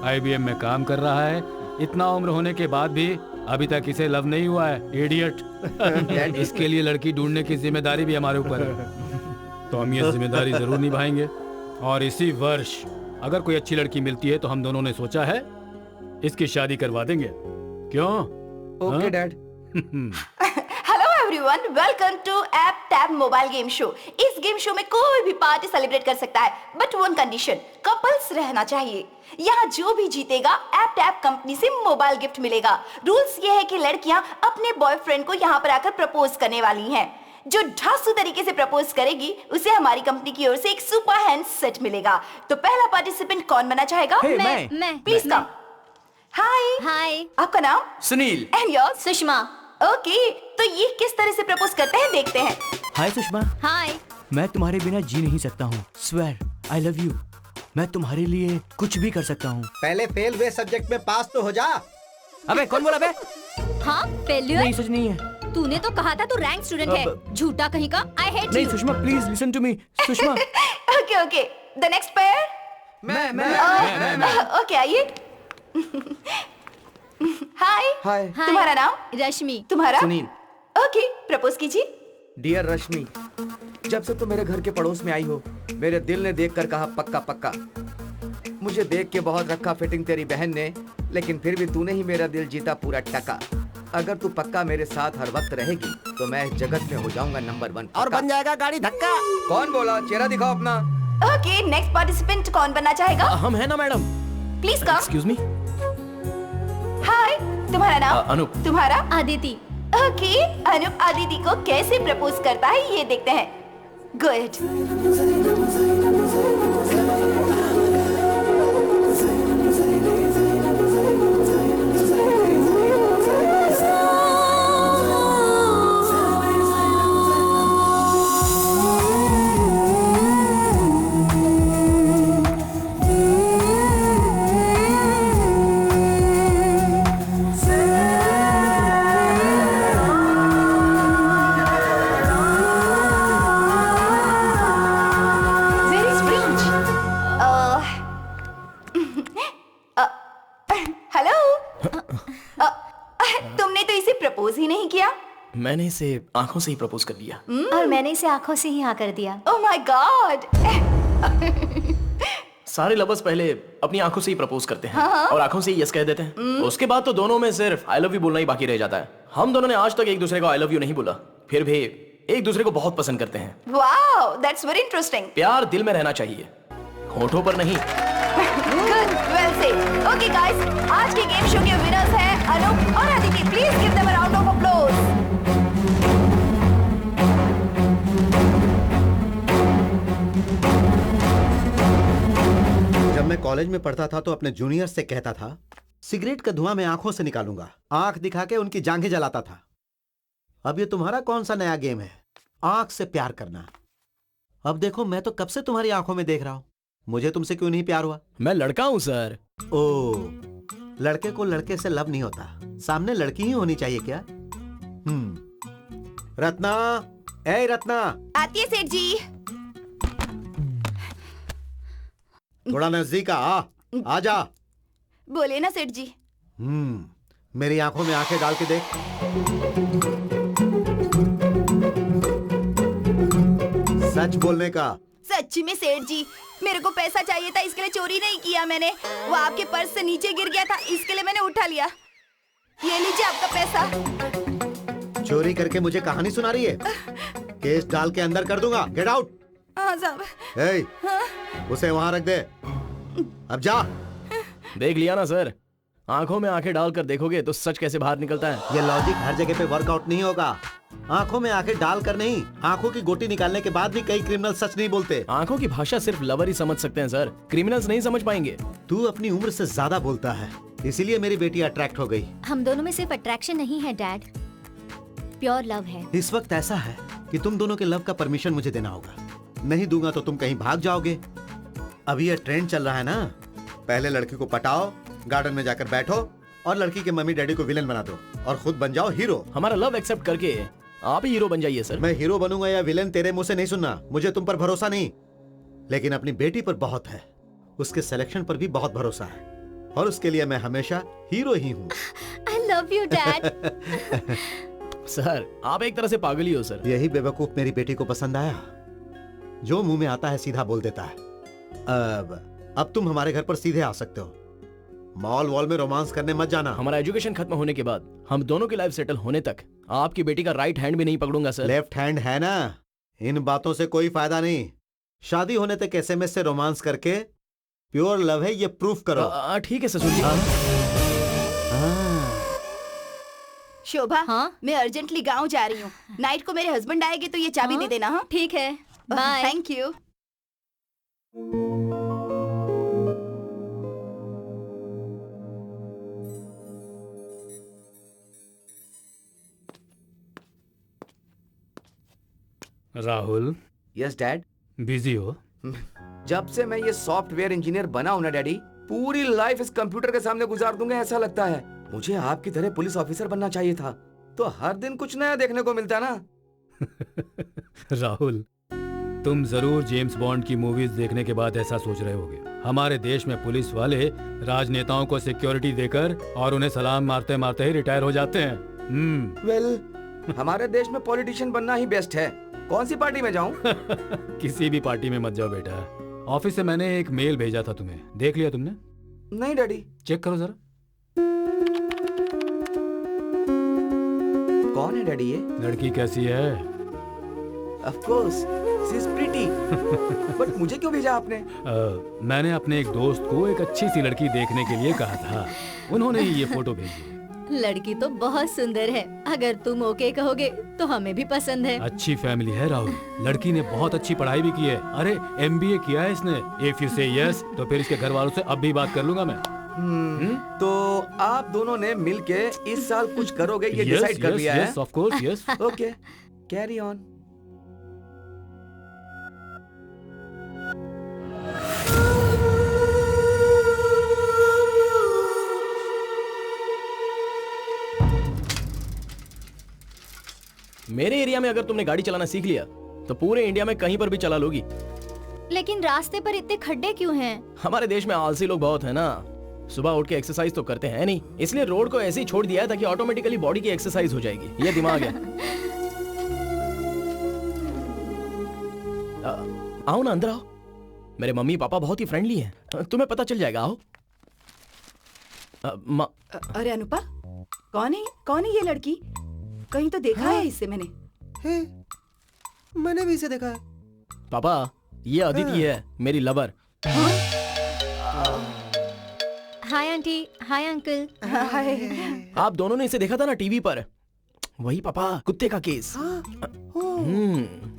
IBM में काम कर रहा है। इतना उम्र होने के बाद भी अभी तक इसे लव नहीं हुआ है, इडियट। इसके लिए लड़की ढूंढने की जिम्मेदारी भी हमारे ऊपर है, तो हम ये जिम्मेदारी जरूर निभाएंगे। और इसी वर्ष अगर कोई अच्छी लड़की मिलती है तो हम दोनों ने सोचा है इसकी शादी करवा देंगे। क्यों? Okay dad. Hello everyone, welcome to app tab mobile game show. इस गेम शो में कोई भी पार्टी सेलिब्रेट कर सकता है, बट वन कंडीशन, कपल्स रहना चाहिए। यहाँ जो भी जीतेगा ऐप टैब कंपनी से मोबाइल गिफ्ट मिलेगा। रूल्स ये है कि लड़कियां अपने बॉयफ्रेंड को यहाँ पर आकर प्रपोज करने वाली हैं। जो ढांसू तरीके से प्रपोज करेगी उसे हमारी कंपनी की ओर से एक सुपर हैंड सेट मिलेगा। तो पहला पार्टिसिपेंट कौन बना चाहेगा? मैं। Please come. हाय। आपका नाम? Sunil. And yours? Sushma. Okay, तो ये किस तरह से प्रपोज करते हैं देखते हैं। हाय सुषमा। हाय। मैं तुम्हारे बिना जी नहीं सकता हूँ। Swear I love you. मैं तुम्हारे लिए कुछ भी कर सकता हूँ। पहले फेल हुए सब्जेक्ट में पास तो हो जा। अबे कौन बोला बे? हाँ फेल्यूर? नहीं सच नहीं है। तूने तो कहा था तू रैंक स्टूडेंट है। झूठा कहीं का। आई हेट नहीं you. Sushma please listen to me. Sushma. Okay, the next pair. मैं। ओके, आइए। हाय। तुम्हारा नाम? रश्मि। तुम्हारा? सुनील। ओके, प्रपोज कीजिए। डियर रश्मि, जब से तुम मेरे घर के पड़ोस में आई हो, मेरे दिल ने देखकर कहा पक्का पक्का। मुझे देख के बहुत रखा फिटिंग तेरी बहन ने, लेकिन फिर भी तूने ही मेरा दिल जीता पूरा टका। अगर तू पक्का मेरे साथ हर वक्त रहेगी तो मैं इस जगत में हो जाऊंगा नंबर 1 और बन जाएगा गाड़ी धक्का। कौन बोला? चेहरा दिखाओ अपना। ओके, नेक्स्ट पार्टिसिपेंट कौन बनना चाहेगा? हम है ना madam. Please come. Excuse me. Hi, तुम्हारा नाम? अनूप। तुम्हारा? आदिति। ओके, अनूप आदिति को कैसे प्रपोज करता है ये देखते हैं। गुड। तुमने तो इसे प्रपोज ही नहीं किया। मैंने इसे आंखों से ही प्रपोज कर दिया। और मैंने इसे आंखों से ही हाँ कर दिया। Oh my God. सारे लवर्स पहले अपनी आंखों से ही प्रपोज करते हैं हाँ। और आंखों से ही यस कह देते हैं। उसके बाद तो दोनों में सिर्फ आई लव यू बोलना ही बाकी रह जाता है। हम दोनों ने आज तक एक दूसरे को आई लव यू नहीं बोला, फिर भी एक दूसरे को बहुत पसंद करते हैं। Wow, that's very interesting. प्यार दिल में रहना चाहिए, होठों पर नहीं। Good, well said. Okay guys, आज के गेम शो के विनर्स हैं अनूप और Aditi. Please give them a round of applause. जब मैं कॉलेज में पढ़ता था तो अपने जूनियर से कहता था, सिगरेट का धुआं मैं आंखों से निकालूंगा। आंख दिखा के उनकी जांघें जलाता था। अब ये तुम्हारा कौन सा नया गेम है, आंख से प्यार करना? अब देखो, मैं तो कब से तुम्हारी आंखों में देख रहा हूं। मुझे तुमसे क्यों नहीं प्यार हुआ? मैं लड़का हूं सर। ओ, लड़के को लड़के से लव नहीं होता, सामने लड़की ही होनी चाहिए क्या? रत्ना, ए रत्ना। आती है सेठ जी। थोड़ा नजदीक आ जा। बोले ना सेठ जी। मेरी आंखों में आंखें डाल के देख। सच बोलने का। सच्ची में सेठ जी, मेरे को पैसा चाहिए था, इसके लिए चोरी नहीं किया मैंने। वो आपके पर्स से नीचे गिर गया था, इसके लिए मैंने उठा लिया। ये लीजिए आपका पैसा। चोरी करके मुझे कहानी सुना रही है? केस डाल के अंदर कर दूंगा। Get out. हाँ साहब। उसे वहां रख दे। अब जा। देख लिया ना सर, आंखों में आंखें डालकर देखोगे तो सच कैसे बाहर निकलता है। ये लॉजिक हर जगह पे वर्कआउट नहीं होगा। आंखों में आंखें डालकर नहीं, आंखों की गोटी निकालने के बाद भी कई क्रिमिनल सच नहीं बोलते। आंखों की भाषा सिर्फ लवर ही समझ सकते हैं सर, क्रिमिनल्स नहीं समझ पाएंगे। तू अपनी उम्र से ज्यादा बोलता है, इसीलिए मेरी बेटी अट्रैक्ट हो गई। हम दोनों में सिर्फ अट्रैक्शन नहीं है डैड, प्योर लव है। इस वक्त ऐसा है कि तुम दोनों के लव का परमिशन मुझे देना होगा। नहीं दूंगा तो तुम कहीं भाग जाओगे। अभी ये ट्रेंड चल रहा है ना, पहले लड़की को पटाओ, गार्डन में जाकर बैठो और लड़की के मम्मी डैडी को विलेन बना दो और खुद बन जाओ हीरो। हमारा लव एक्सेप्ट करके आप ही हीरो बन जाइए सर। मैं हीरो बनूंगा या विलेन तेरे मुंह से नहीं सुनना। मुझे तुम पर भरोसा नहीं, लेकिन अपनी बेटी पर बहुत है। उसके सिलेक्शन पर भी बहुत भरोसा है और उसके लिए मैं हमेशा हीरो ही हूँ। I love you dad. Sir आप एक तरह से पागल ही हो सर। यही बेवकूफ मेरी बेटी को पसंद आया, जो मुंह में आता है सीधा बोल देता है। अब तुम हमारे घर पर सीधे आ सकते हो। मॉल वॉल में रोमांस करने मत जाना। हमारा एजुकेशन खत्म होने के बाद हम दोनों की लाइफ सेटल होने तक आपकी बेटी का राइट हैंड भी नहीं पकड़ूंगा सर। लेफ्ट हैंड है ना, इन बातों से कोई फायदा नहीं। शादी होने तक एसएमएस से रोमांस करके प्योर लव है ये प्रूफ करो। ठीक है ससुर जी। शोभा, मैं अर्जेंटली गांव जा रही हूँ। नाइट को मेरे हस्बैंड आएंगे तो ये चाबी दे देना। हाँ ठीक है, bye. Thank you. Rahul. Yes dad. Busy हो? जब से मैं ये सॉफ्टवेयर इंजीनियर बना हूं ना डैडी, पूरी लाइफ इस कंप्यूटर के सामने गुजार दूंगा ऐसा लगता है। मुझे आपकी तरह पुलिस ऑफिसर बनना चाहिए था, तो हर दिन कुछ नया देखने को मिलता ना। राहुल, तुम जरूर जेम्स बॉन्ड की मूवीज देखने के बाद ऐसा सोच रहे होगे। हमारे देश में पुलिस वाले राजनेताओं को सिक्योरिटी देकर और उन्हें सलाम मारते मारते ही रिटायर हो जाते हैं। वेल, हमारे देश में पॉलिटिशियन बनना ही बेस्ट है। कौन सी पार्टी में जाऊं? किसी भी पार्टी में मत जाओ बेटा। ऑफिस से मैंने एक मेल भेजा था तुम्हें, देख लिया तुमने? नहीं डैडी। चेक करो जरा। कौन है डैडी ये? लड़की कैसी है? Of course, she is pretty. But मुझे क्यों भेजा आपने? मैंने अपने एक दोस्त को एक अच्छी सी लड़की देखने के लिए कहा था, उन्होंने ही ये फोटो भेजी। लड़की तो बहुत सुंदर है, अगर तुम ओके कहोगे तो हमें भी पसंद है। अच्छी फैमिली है राहुल, लड़की ने बहुत अच्छी पढ़ाई भी की है। अरे MBA किया है इसने। If you say yes, तो फिर इसके घर वालों से अब भी बात कर लूंगा मैं। तो आप दोनों ने मिलके इस साल कुछ करोगे ये डिसाइड कर लिया है? Yes, of course, yes. Okay, carry on. मेरे एरिया में अगर तुमने गाड़ी चलाना सीख लिया तो पूरे इंडिया में कहीं पर भी चला लोगी। लेकिन रास्ते पर इतने खड्डे क्यों हैं? हमारे देश में आलसी लोग बहुत है ना, सुबह उठ के एक्सरसाइज तो करते हैं नहीं, इसलिए रोड को ऐसे ही छोड़ दिया है ताकि ऑटोमेटिकली बॉडी की एक्सरसाइज हो जाएगी। ये दिमाग है। आओ ना, अंदर आओ। मेरे मम्मी पापा बहुत ही फ्रेंडली हैं, तुम्हें पता चल जाएगा। आओ। अरे अनुपा, कौन है ये लड़की? कहीं तो देखा है इसे मैंने। मैंने भी इसे देखा है। पापा, ये अदिति है, मेरी lover. Hi aunty, hi uncle. Hi. आप दोनों ने इसे देखा था ना टीवी पर? वही पापा, कुत्ते का केस।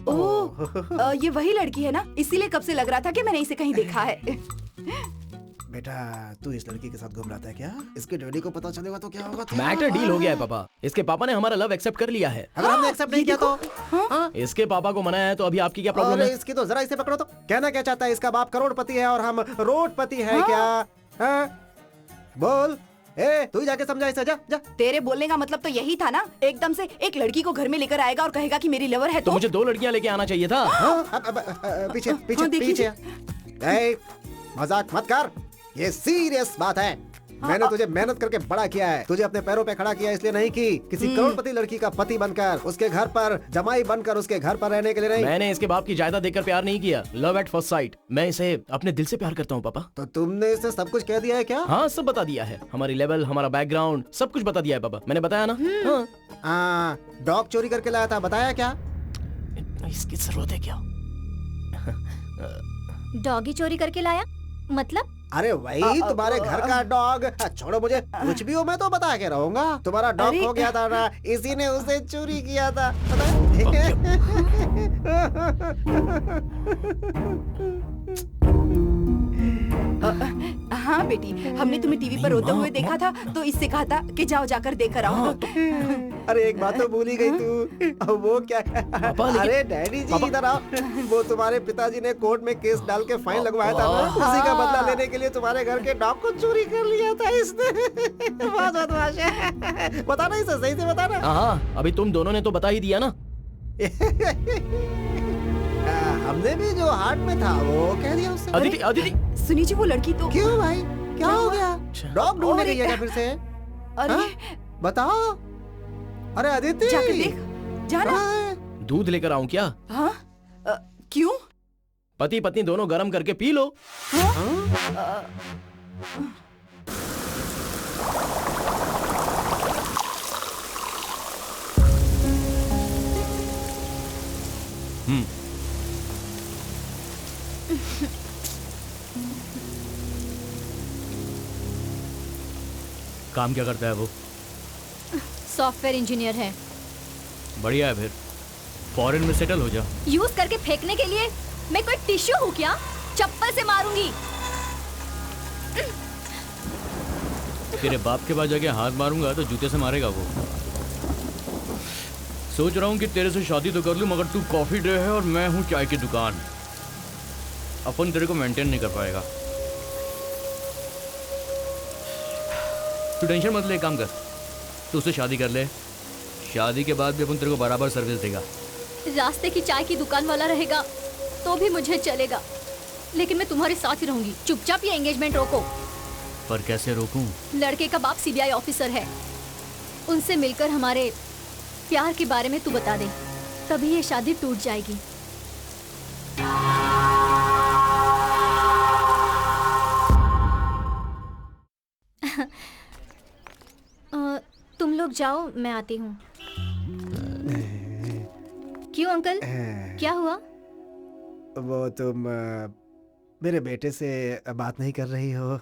ओह, ये वही लड़की है ना? इसीलिए कब से लग रहा था कि मैंने इसे कहीं देखा है। बेटा तू इस लड़की के साथ घूम रहा था क्या? इसके डैडी को पता चलेगा तो क्या होगा? मैटर डील हो गया है पापा। इसके पापा ने हमारा लव एक्सेप्ट कर लिया है। अगर हमने एक्सेप्ट नहीं किया तो? इसके पापा को मनाया है तो अभी आपकी क्या प्रॉब्लम है? इसकी तो जरा इसे पकड़ो तो। कहना क्या चाहता है? इसका बाप करोड़पति है और हम रोडपति है क्या? बोल, तू ही जाके समझा इसे, जा जा। तेरे बोलने का मतलब तो यही था ना? एकदम से एक लड़की को घर में लेकर आएगा और कहेगा कि मेरी लवर है तो मुझे 2 लड़कियां लेके आना चाहिए था। पीछे पीछे पीछे। मजाक मत कर, ये सीरियस बात है। मैंने तुझे मेहनत करके बड़ा किया है, तुझे अपने पैरों पे खड़ा किया इसलिए नहीं कि किसी करोड़पति लड़की का पति बनकर, उसके घर पर जमाई बनकर, उसके घर पर रहने के लिए नहीं। मैंने इसके बाप की जायदाद देखकर प्यार नहीं किया। Love at first sight. मैं इसे अपने दिल से प्यार करता हूँ पापा। तो तुमने इसे सब कुछ कह दिया है क्या? हाँ, सब बता दिया है। हमारी लेवल, हमारा बैकग्राउंड, सब कुछ बता दिया है पापा। मैंने बताया ना? हाँ। डॉग चोरी करके लाया था, बताया क्या? इसकी जरूरत है क्या? डॉगी चोरी करके लाया मतलब? अरे वही तुम्हारे घर का डॉग। छोड़ो मुझे, कुछ भी हो मैं तो बता के रहूंगा। तुम्हारा डॉग खो गया था ना, इसी ने उसे चोरी किया था। हाँ बेटी, हमने तुम्हें टीवी पर रोते हुए देखा था तो इससे कहा था कि जाओ जाकर देकर आओ। अरे एक बात तो भूल ही गई तू। वो क्या? अरे डैडी जी इधर आओ। वो तुम्हारे पिताजी ने कोर्ट में केस डाल के फाइन लगवाया था ना, उसी का बदला लेने के लिए तुम्हारे घर के डॉग को चोरी कर लिया था इसने। बहुत बदमाश है। बता ना इसे, सही से बता ना। हाँ, अभी तुम दोनों ने तो बता ही दिया ना। हमने भी जो हार्ट में था वो कह दिया उससे। अदिति, अदिति सुनी जी, वो लड़की तो क्यों भाई, क्या हो गया? डॉग ढूंढने गई है फिर से? अरे बताओ। अरे अदिति, जाके देख, जाना। दूध लेकर आऊं क्या? हाँ? क्यों? पति पत्नी दोनों गरम करके पी लो। काम क्या करता है वो? सॉफ्टवेयर इंजीनियर है। बढ़िया है, फिर फॉरेन में सेटल हो जा। यूज करके फेंकने के लिए मैं कोई टिश्यू हूँ क्या? चप्पल से मारूंगी। तेरे बाप के पास जाके हाथ मारूंगा तो जूते से मारेगा वो। सोच रहा हूँ कि तेरे से शादी तो कर लूं, मगर तू कॉफी डे है और मैं हूँ चाय की दुकान। अपन तेरे को मेंटेन नहीं कर पाएगा। तू टेंशन मत ले, काम कर, तू उससे शादी कर ले। शादी के बाद भी अपन तेरे को बराबर सर्विस देगा। रास्ते की चाय की दुकान वाला रहेगा तो भी मुझे चलेगा, लेकिन मैं तुम्हारे साथ ही रहूंगी। चुपचाप ये एंगेजमेंट रोको। पर कैसे रोकूं? लड़के का बाप सीबीआई ऑफिसर है, उनसे मिलकर हमारे प्यार के बारे में तू बता दे, तभी ये शादी टूट जाएगी। तुम लोग जाओ, मैं आती हूँ। क्यों अंकल, क्या हुआ? वो तुम मेरे बेटे से बात नहीं कर रही हो,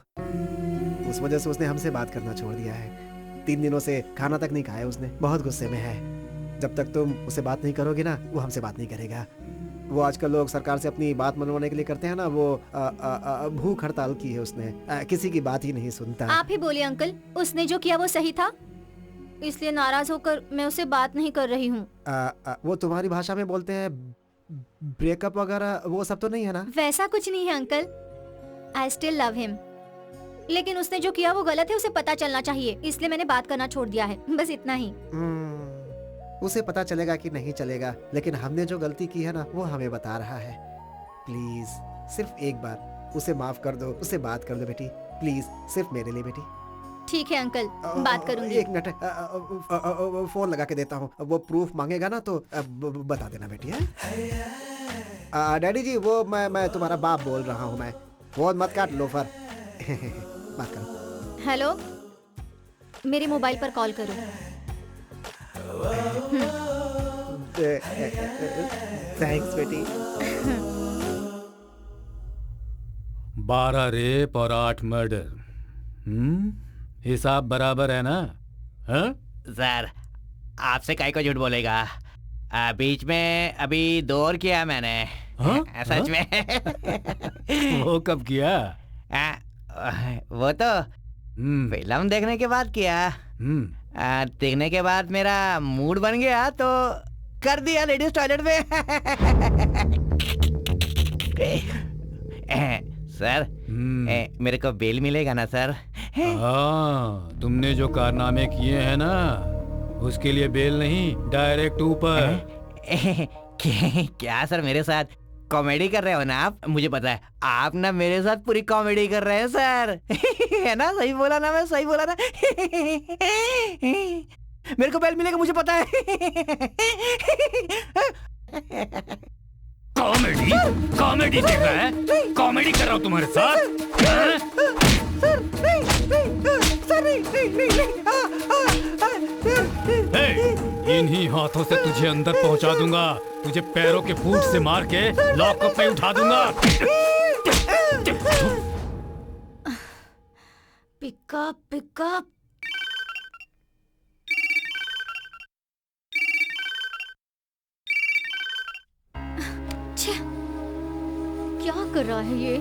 उस वजह से उसने हमसे बात करना छोड़ दिया है। 3 दिनों से खाना तक नहीं खाया उसने, बहुत गुस्से में है। जब तक तुम उससे बात नहीं करोगे ना, वो हमसे बात नहीं करेगा। वो आजकल लोग सरकार से अपनी बात मनवाने के लिए करते हैं ना, वो भूख हड़ताल की है उसने। किसी की बात ही नहीं सुनता। आप ही बोलिए अंकल, उसने जो किया वो सही था, इसलिए नाराज होकर मैं उससे बात नहीं कर रही हूँ। वो तुम्हारी भाषा में बोलते हैं ब्रेकअप वगैरह, वो सब तो नहीं है ना? वैसा कुछ नहीं है uncle, I still love him, लेकिन उसने जो किया वो गलत है, उसे पता चलना चाहिए, इसलिए मैंने बात करना छोड़ दिया है, बस इतना ही। उसे पता चलेगा कि नहीं चलेगा, लेकिन हमने जो गलती की है ना, वो हमें बता रहा है। प्लीज सिर्फ एक बार उसे माफ कर दो, उससे बात कर दो बेटी, प्लीज, सिर्फ मेरे लिए बेटी। ठीक है अंकल, बात करूंगी। 1 मिनट, फोन लगा के देता हूँ, वो प्रूफ मांगेगा ना तो बता देना बेटी। है डैडी जी, वो मैं तुम्हारा बाप बोल रहा हूँ, मैं। फोन मत काट लोफर। बात करो। हेलो, मेरे मोबाइल पर कॉल करो। थैंक्स बेटी। 12 रेप और 8 मर्डर। हिसाब बराबर है ना? हाँ? सर, आपसे काहे को झूठ बोलेगा? बीच में अभी 2 और किया मैंने। हाँ? सच में। वो कब किया? वो तो फिल्म देखने के बाद किया। देखने के बाद मेरा मूड बन गया तो कर दिया लेडीज टॉयलेट में। सर मेरे को बेल मिलेगा ना सर? हाँ, तुमने जो कारनामे किए हैं ना उसके लिए बेल नहीं, डायरेक्ट ऊपर। क्या सर मेरे साथ कॉमेडी कर रहे हो ना आप? मुझे पता है आप ना मेरे साथ पूरी कॉमेडी कर रहे हैं सर। है ना? सही बोला ना मैं? सही बोला ना? मेरे को बेल मिलेगा मुझे पता है। कॉमेडी कॉमेडी देख रहा है? कॉमेडी कर रहा हूँ तुम्हारे साथ? इन्हीं हाथों से तुझे अंदर पहुंचा दूंगा, तुझे पैरों के फूट से मार के लॉकअप में उठा दूंगा। Pickup pickup. क्या कर रहा है ये?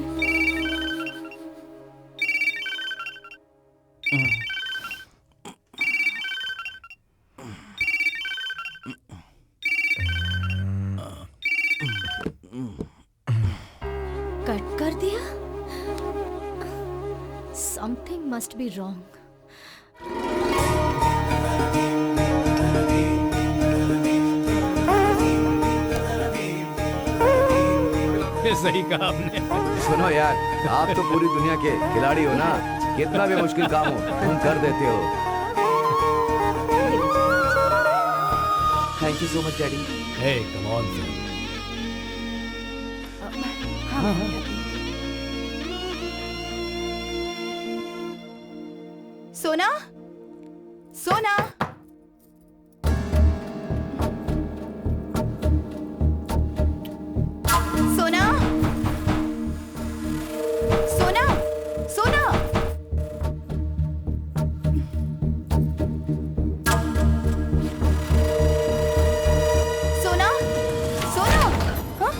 कट कर दिया? Something must be wrong. सही कहा आपने। सुनो यार, आप तो पूरी दुनिया के खिलाड़ी हो ना, कितना भी मुश्किल काम हो तुम कर देते हो। Thank you so much daddy. Hey come on sir. Sona, Sona, Sona, Sona, Sona. Sona, सोना। हाँ?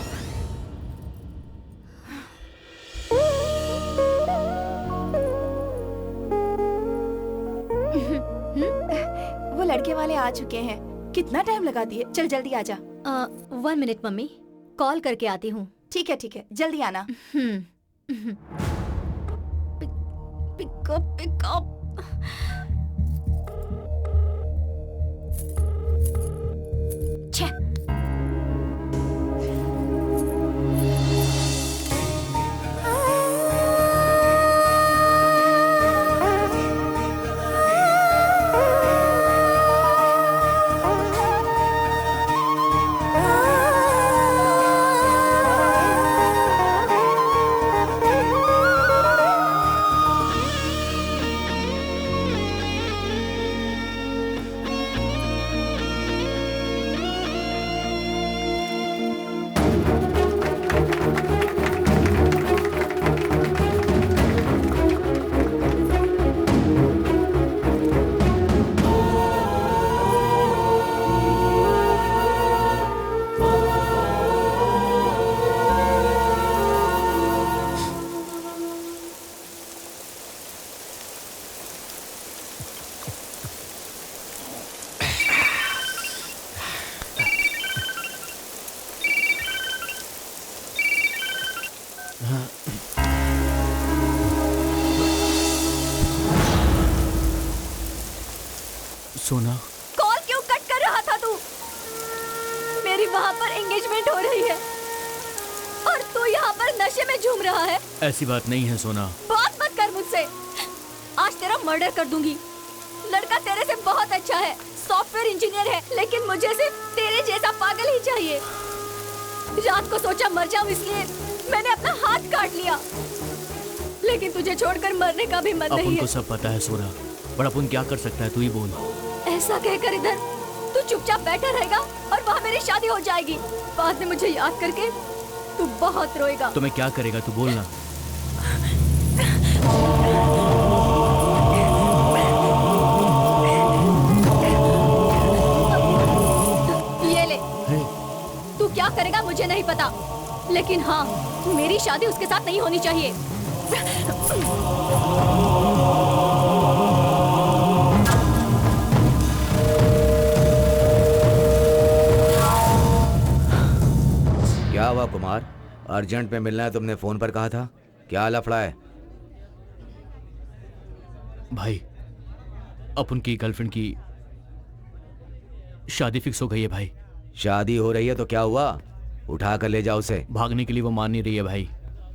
वो लड़के वाले आ चुके हैं। कितना टाइम लगा दिए? चल जल्दी आजा। 1 मिनट मम्मी, कॉल करके आती हूँ। ठीक है, जल्दी आना। Pickup pickup. सोना, कॉल क्यों कट कर रहा था तू? मेरी वहाँ पर एंगेजमेंट हो रही है और तू यहाँ पर नशे में झूम रहा है। ऐसी बात नहीं है सोना। बात मत कर मुझसे, आज तेरा मर्डर कर दूंगी। लड़का तेरे से बहुत अच्छा है, सॉफ्टवेयर इंजीनियर है, लेकिन मुझे सिर्फ तेरे जैसा पागल ही चाहिए। रात को सोचा मर जाऊं, इसलिए मैंने अपना हाथ काट लिया, लेकिन तुझे छोड़कर मरने का भी मन नहीं अपन है। को सब पता है सोना, पर अपन क्या कर सकता है, तू ही बोल। ऐसा कहकर इधर तू चुपचाप बैठा रहेगा और वहाँ मेरी शादी हो जाएगी। बाद में मुझे याद करके तू बहुत रोएगा। तो मैं क्या करेगा तू बोलना। ये ले। तू क्या करेगा मुझे नहीं पता, लेकिन हाँ, मेरी शादी उसके साथ नहीं होनी चाहिए। क्या हुआ कुमार? अर्जेंट में मिलना है तुमने फोन पर कहा था। क्या लफड़ा है? भाई अब उनकी गर्लफ्रेंड की शादी फिक्स हो गई है भाई। शादी हो रही है तो क्या हुआ? उठा कर ले जाओ उसे। भागने के लिए वो मान नहीं रही है भाई।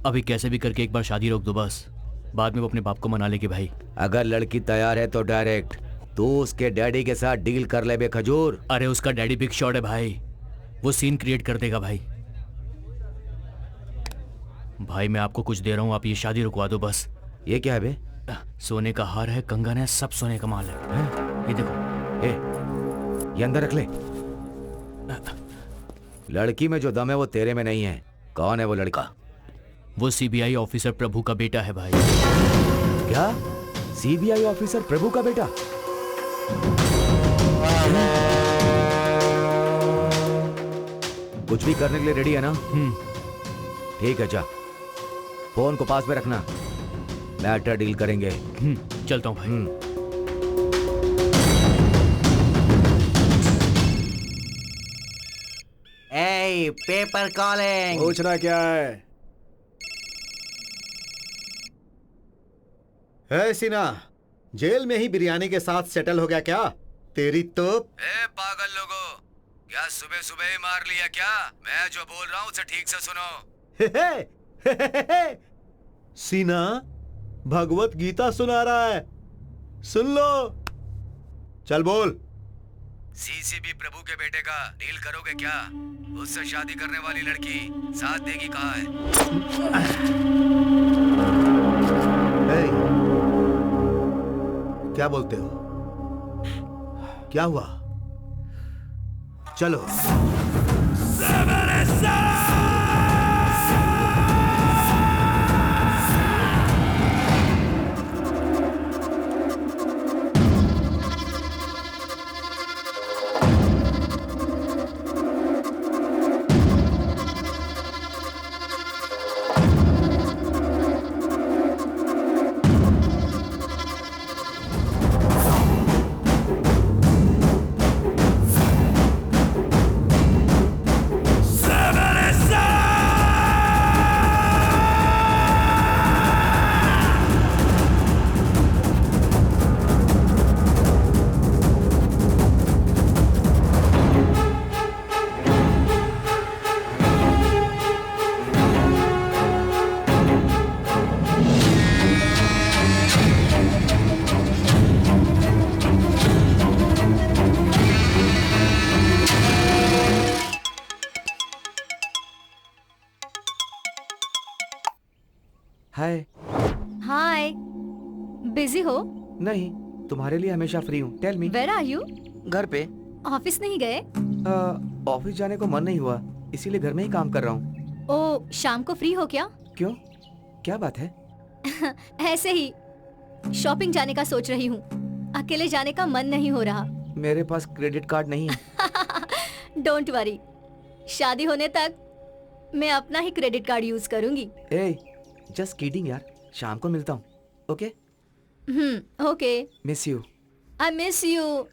अभी कैसे भी करके एक बार शादी रोक दो बस, बाद में वो अपने बाप को मना लेगी भाई। अगर लड़की तैयार है तो डायरेक्ट तू उसके डैडी के साथ डील कर ले बे खजूर। अरे उसका डैडी बिग शॉट है भाई, वो सीन क्रिएट कर देगा भाई। भाई मैं आपको कुछ दे रहा हूँ, आप ये शादी रुकवा दो बस। ये क्या है बे? सोने का हार है, कंगन है, सब सोने का माल है। ये देखो। ये अंदर रख ले। लड़की में जो दम है वो तेरे में नहीं है। कौन है वो लड़का? वो सीबीआई ऑफिसर प्रभु का बेटा है भाई। क्या? सीबीआई ऑफिसर प्रभु का बेटा? कुछ भी करने के लिए रेडी है ना? ठीक है, जा फोन को पास में रखना, मैटर डील करेंगे। चलता हूं भाई। ए, पेपर कॉलिंग। पूछना क्या है? है सीना, जेल में ही बिरयानी के साथ सेटल हो गया क्या? तेरी तो पागल लोगों, क्या सुबह सुबह ही मार लिया क्या? मैं जो बोल रहा हूँ उसे ठीक से सुनो। सीना भगवत गीता सुना रहा है, सुन लो। चल बोल। सीसीबी प्रभु के बेटे का डील करोगे क्या? उससे शादी करने वाली लड़की साथ देगी कहाँ है? क्या बोलते हो? क्या हुआ? चलो। हाय। हाय, बिजी हो? नहीं, तुम्हारे लिए हमेशा फ्री हूँ। Tell me. Where are you? घर पे। ऑफिस नहीं गए? ऑफिस जाने को मन नहीं हुआ, इसीलिए घर में ही काम कर रहा हूँ। ओ, शाम को फ्री हो क्या? क्यों, क्या बात है? ऐसे ही शॉपिंग जाने का सोच रही हूँ, अकेले जाने का मन नहीं हो रहा। मेरे पास क्रेडिट कार्ड नहीं है। डोंट वरी, शादी होने तक मैं अपना ही क्रेडिट कार्ड यूज करूंगी। जस्ट किडिंग यार, शाम को मिलता हूँ। Okay? Okay. Miss you. I miss you.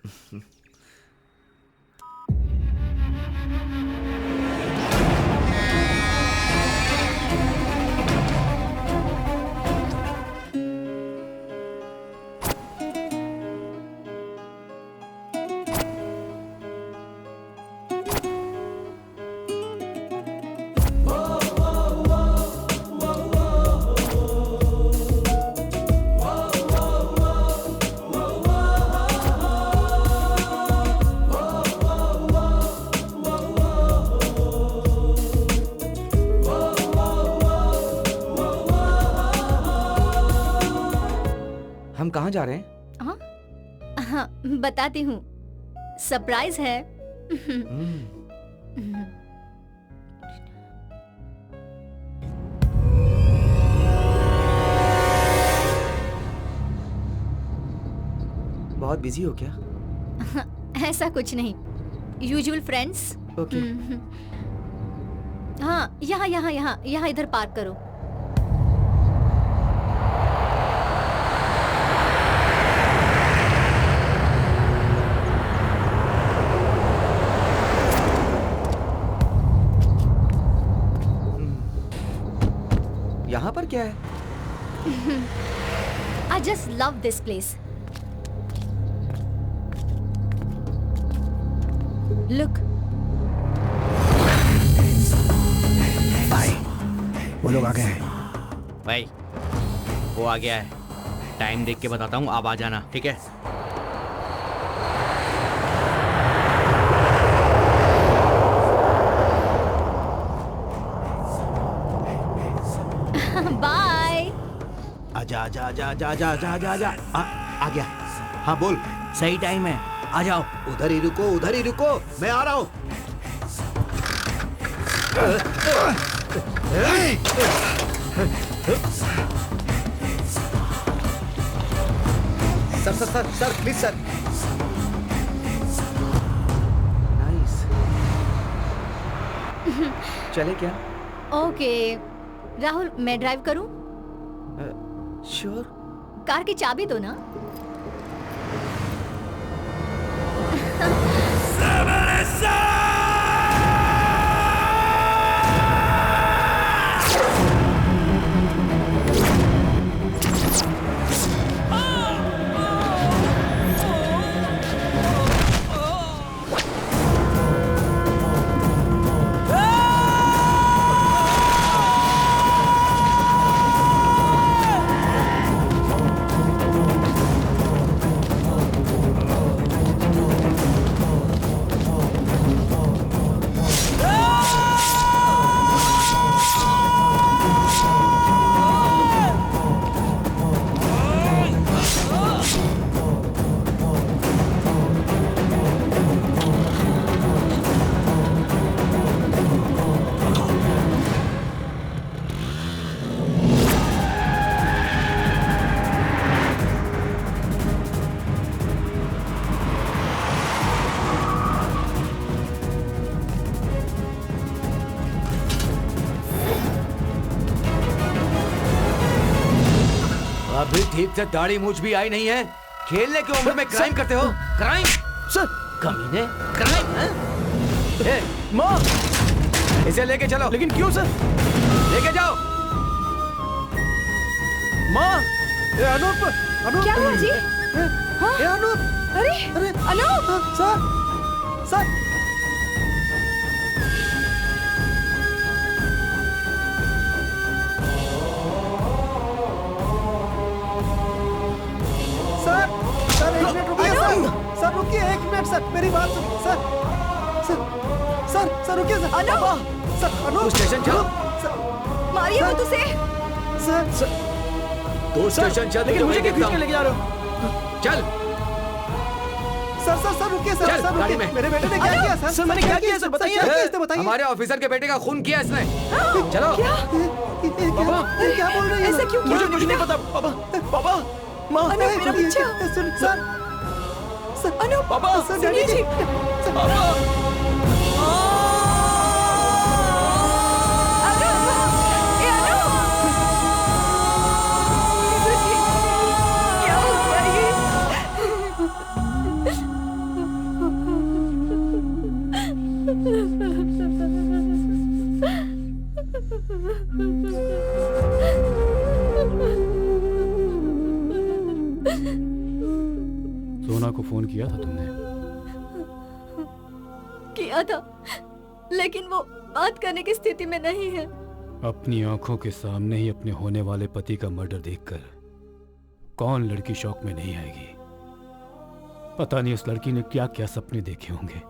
हम कहाँ जा रहे हैं? हाँ, बताती हूँ, सरप्राइज है। बहुत बिजी हो क्या? ऐसा कुछ नहीं, यूजुअल फ्रेंड्स। ओके। हाँ, यहाँ यहाँ यहाँ यहाँ इधर पार्क करो। यहाँ पर क्या है? I just love this place. Look. भाई वो लोग आ गए हैं। भाई वो आ गया है, टाइम देख के बताता हूँ, आप आ जाना, ठीक है? बाय। आजा आजा आजा आजा आजा आजा आजा आजा आ गया। हाँ बोल। सही टाइम है, आ जाओ। उधर ही रुको, उधर ही रुको, मैं आ रहा हूँ। Sir sir sir sir please sir. Nice. चले क्या? ओके राहुल, मैं ड्राइव करूं? श्योर। कार की चाबी दो ना। अभी ठीक से दाढ़ी मूछ भी आई नहीं है, खेलने की उम्र में क्राइम करते हो? क्राइम सर, कमीने, क्राइम। माँ, इसे लेके चलो। लेकिन क्यों सर? लेके जाओ। माँ, अनूप, अनूप क्या हुआ जी? हाँ? अनूप, अरे अरे अनूप, सर सर सर रुकिए 1 मिनट सर, मेरी बात सुनिए सर। सर रुकिए sir. Anoop, sir Anoop station चलो। मारिए मत उसे। सर तो स्टेशन चल। लेकिन मुझे क्यों खींच के लेके जा रहे हो? चल। सर रुकिए सर। चल, सर गाड़ी रुकिए, में। मेरे बेटे ने क्या किया सर? सर, मैंने क्या किया सर? बताइए। बताइए। हमारे ऑफिसर के बेटे का खून किया इसने। चलो। पापा क्या बोल रही है? ऐसा क्यों किया? मुझे कुछ नहीं पता। पापा, माँ, अनूप मेरा बच्चा। सर अनूप, पापा, सुनिए जी। सोना को फोन किया था तुमने? किया था, लेकिन वो बात करने की स्थिति में नहीं है। अपनी आंखों के सामने ही अपने होने वाले पति का मर्डर देखकर कौन लड़की शौक में नहीं आएगी? पता नहीं उस लड़की ने क्या क्या सपने देखे होंगे।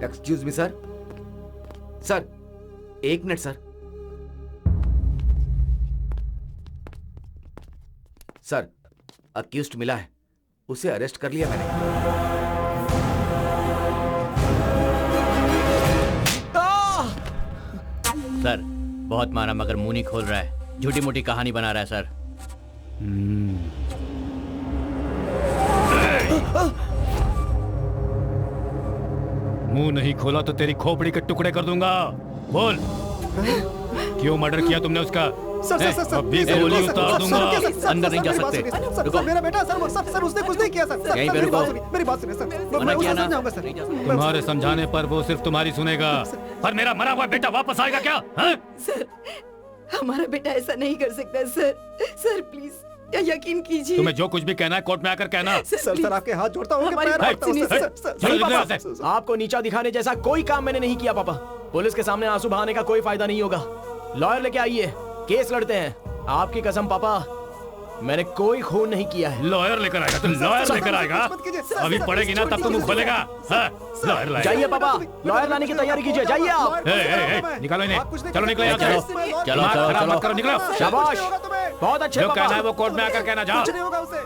Excuse me sir. Sir 1 minute sir. Sir accused मिला है, उसे अरेस्ट कर लिया मैंने। सर बहुत मारा मगर मुंह नहीं खोल रहा है, झूठी मोटी कहानी बना रहा है सर। मुंह नहीं खोला तो तेरी खोपड़ी के टुकड़े कर दूंगा। बोल, क्यों मर्डर किया तुमने उसका? सर अभी गोली उतार दूंगा। अंदर नहीं जा सकते। सर मेरा बेटा सर उसने कुछ नहीं किया सर। यहीं पे रुको। मेरी बात सुनिए सर। मना किया ना? समझाऊंगा सर। तुम्हारे समझाने पर वो सिर्फ तुम्हारी सुनेगा, पर मेरा मरा हुआ बेटा वापस आएगा क्या? हाँ? हमारा बेटा ऐसा नहीं कर सकता सर। सर प्लीज यकीन कीजिए। तुम्हें जो कुछ भी कहना है कोर्ट में आकर कहना। सर आपके हाथ जोड़ता हूँ, हमारी पैर बात पड़ता हूँ, सुनिए, सर, सर। सर, चलो, पापा, निकलो यहाँ से। आपको नीचा दिखाने जैसा कोई काम मैंने नहीं किया पापा। पुलिस के सामने आंसू बहाने का कोई फायदा नहीं होगा। लॉयर लेके आइए, केस लड़ते हैं। आपकी कसम पापा, मैंने कोई खून नहीं किया है। लॉयर लेकर आएगा तो लॉयर लेकर आएगा। अभी पड़ेगी ना तब तो मुंह खोलेगा। हाँ, लॉयर लाएगा। जाइए पापा, लॉयर लाने की तैयारी कीजिए। जाइए आप। निकालो इन्हें। चलो निकलो यहाँ से। चलो चलो खराब चलो मत करो, निकलो। शाबाश, बहुत अच्छे जो पापा। कहना है वो कोर्ट में आकर कहना। जाओ। कुछ नहीं होगा उसे।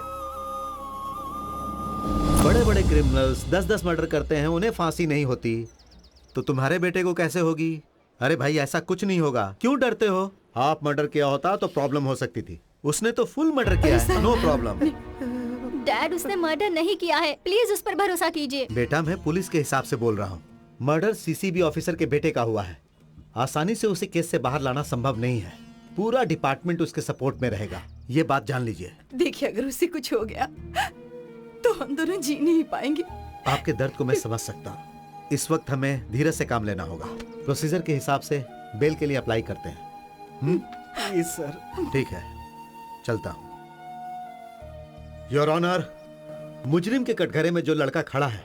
बड़े बड़े क्रिमिनल्स 10-10 मर्डर करते हैं, उन्हें फांसी नहीं होती, तो तुम्हारे बेटे को कैसे होगी? अरे भाई ऐसा कुछ नहीं होगा, क्यों डरते हो? आप मर्डर किया होता तो प्रॉब्लम हो सकती थी, उसने तो फुल मर्डर किया है, नो प्रॉब्लम। डैड उसने मर्डर नहीं किया है, प्लीज उस पर भरोसा कीजिए। बेटा मैं पुलिस के हिसाब से बोल रहा हूँ, मर्डर सीसीबी ऑफिसर के बेटे का हुआ है। आसानी से उसे केस से बाहर लाना संभव नहीं है, पूरा डिपार्टमेंट उसके सपोर्ट में रहेगा, ये बात जान लीजिए। देखिए अगर उसे कुछ हो गया तो हम दोनों जी नहीं पाएंगे। आपके दर्द को मैं समझ सकता हूँ, इस वक्त हमें धीरज से काम लेना होगा। प्रोसीजर के हिसाब से बेल के लिए अप्लाई करते हैं। Please sir. ठीक है, चलता हूँ। योर ऑनर, मुजरिम के कटघरे में जो लड़का खड़ा है,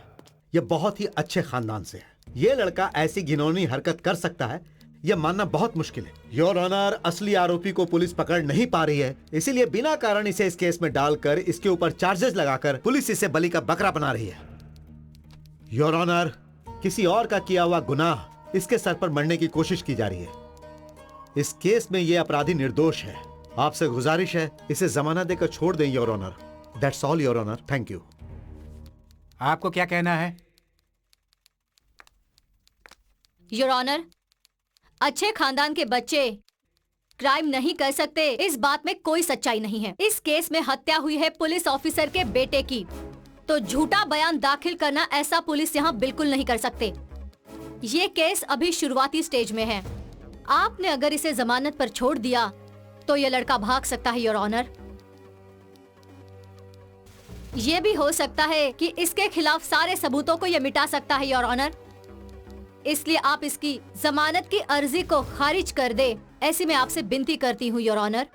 यह बहुत ही अच्छे खानदान से है। यह लड़का ऐसी घिनौनी हरकत कर सकता है, यह मानना बहुत मुश्किल है। योर ऑनर, असली आरोपी को पुलिस पकड़ नहीं पा रही है, इसीलिए बिना कारण इसे इस केस में डालकर इसके ऊपर चार्जेस लगाकर पुलिस इसे बलि का बकरा बना रही है। योर ऑनर, किसी और का किया हुआ गुनाह इसके सर पर मरने की कोशिश की जा रही है। इस केस में यह अपराधी निर्दोष है। आपसे गुजारिश है इसे जमानत देकर छोड़ दें your honour. That's all your honour, thank you. आपको क्या कहना है? योर ऑनर, अच्छे खानदान के बच्चे क्राइम नहीं कर सकते, इस बात में कोई सच्चाई नहीं है। इस केस में हत्या हुई है पुलिस ऑफिसर के बेटे की, तो झूठा बयान दाखिल करना ऐसा पुलिस यहाँ बिल्कुल नहीं कर सकते। ये केस अभी शुरुआती स्टेज में है। आपने अगर इसे जमानत पर छोड़ दिया तो ये लड़का भाग सकता है योर ऑनर। ये भी हो सकता है कि इसके खिलाफ सारे सबूतों को ये मिटा सकता है योर ऑनर। इसलिए आप इसकी जमानत की अर्जी को खारिज कर दे, ऐसी मैं आपसे विनती करती हूँ योर ऑनर।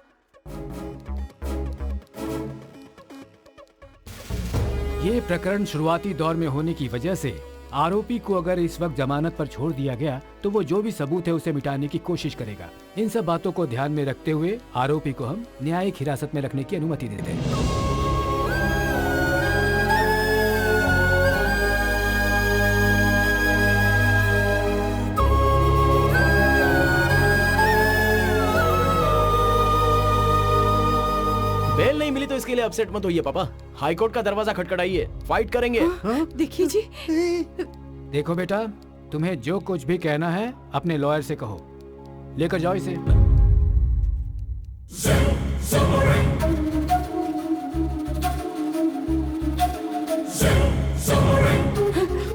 ये प्रकरण शुरुआती दौर में होने की वजह से आरोपी को अगर इस वक्त जमानत पर छोड़ दिया गया तो वो जो भी सबूत है उसे मिटाने की कोशिश करेगा। इन सब बातों को ध्यान में रखते हुए आरोपी को हम न्यायिक हिरासत में रखने की अनुमति देते हैं। बेल नहीं मिली तो इसके लिए अपसेट मत होइए पापा। हाई कोर्ट का दरवाजा खटखटाइए, फाइट करेंगे। देखिए जी। देखो बेटा, तुम्हें जो कुछ भी कहना है अपने लॉयर से कहो, लेकर जाओ इसे।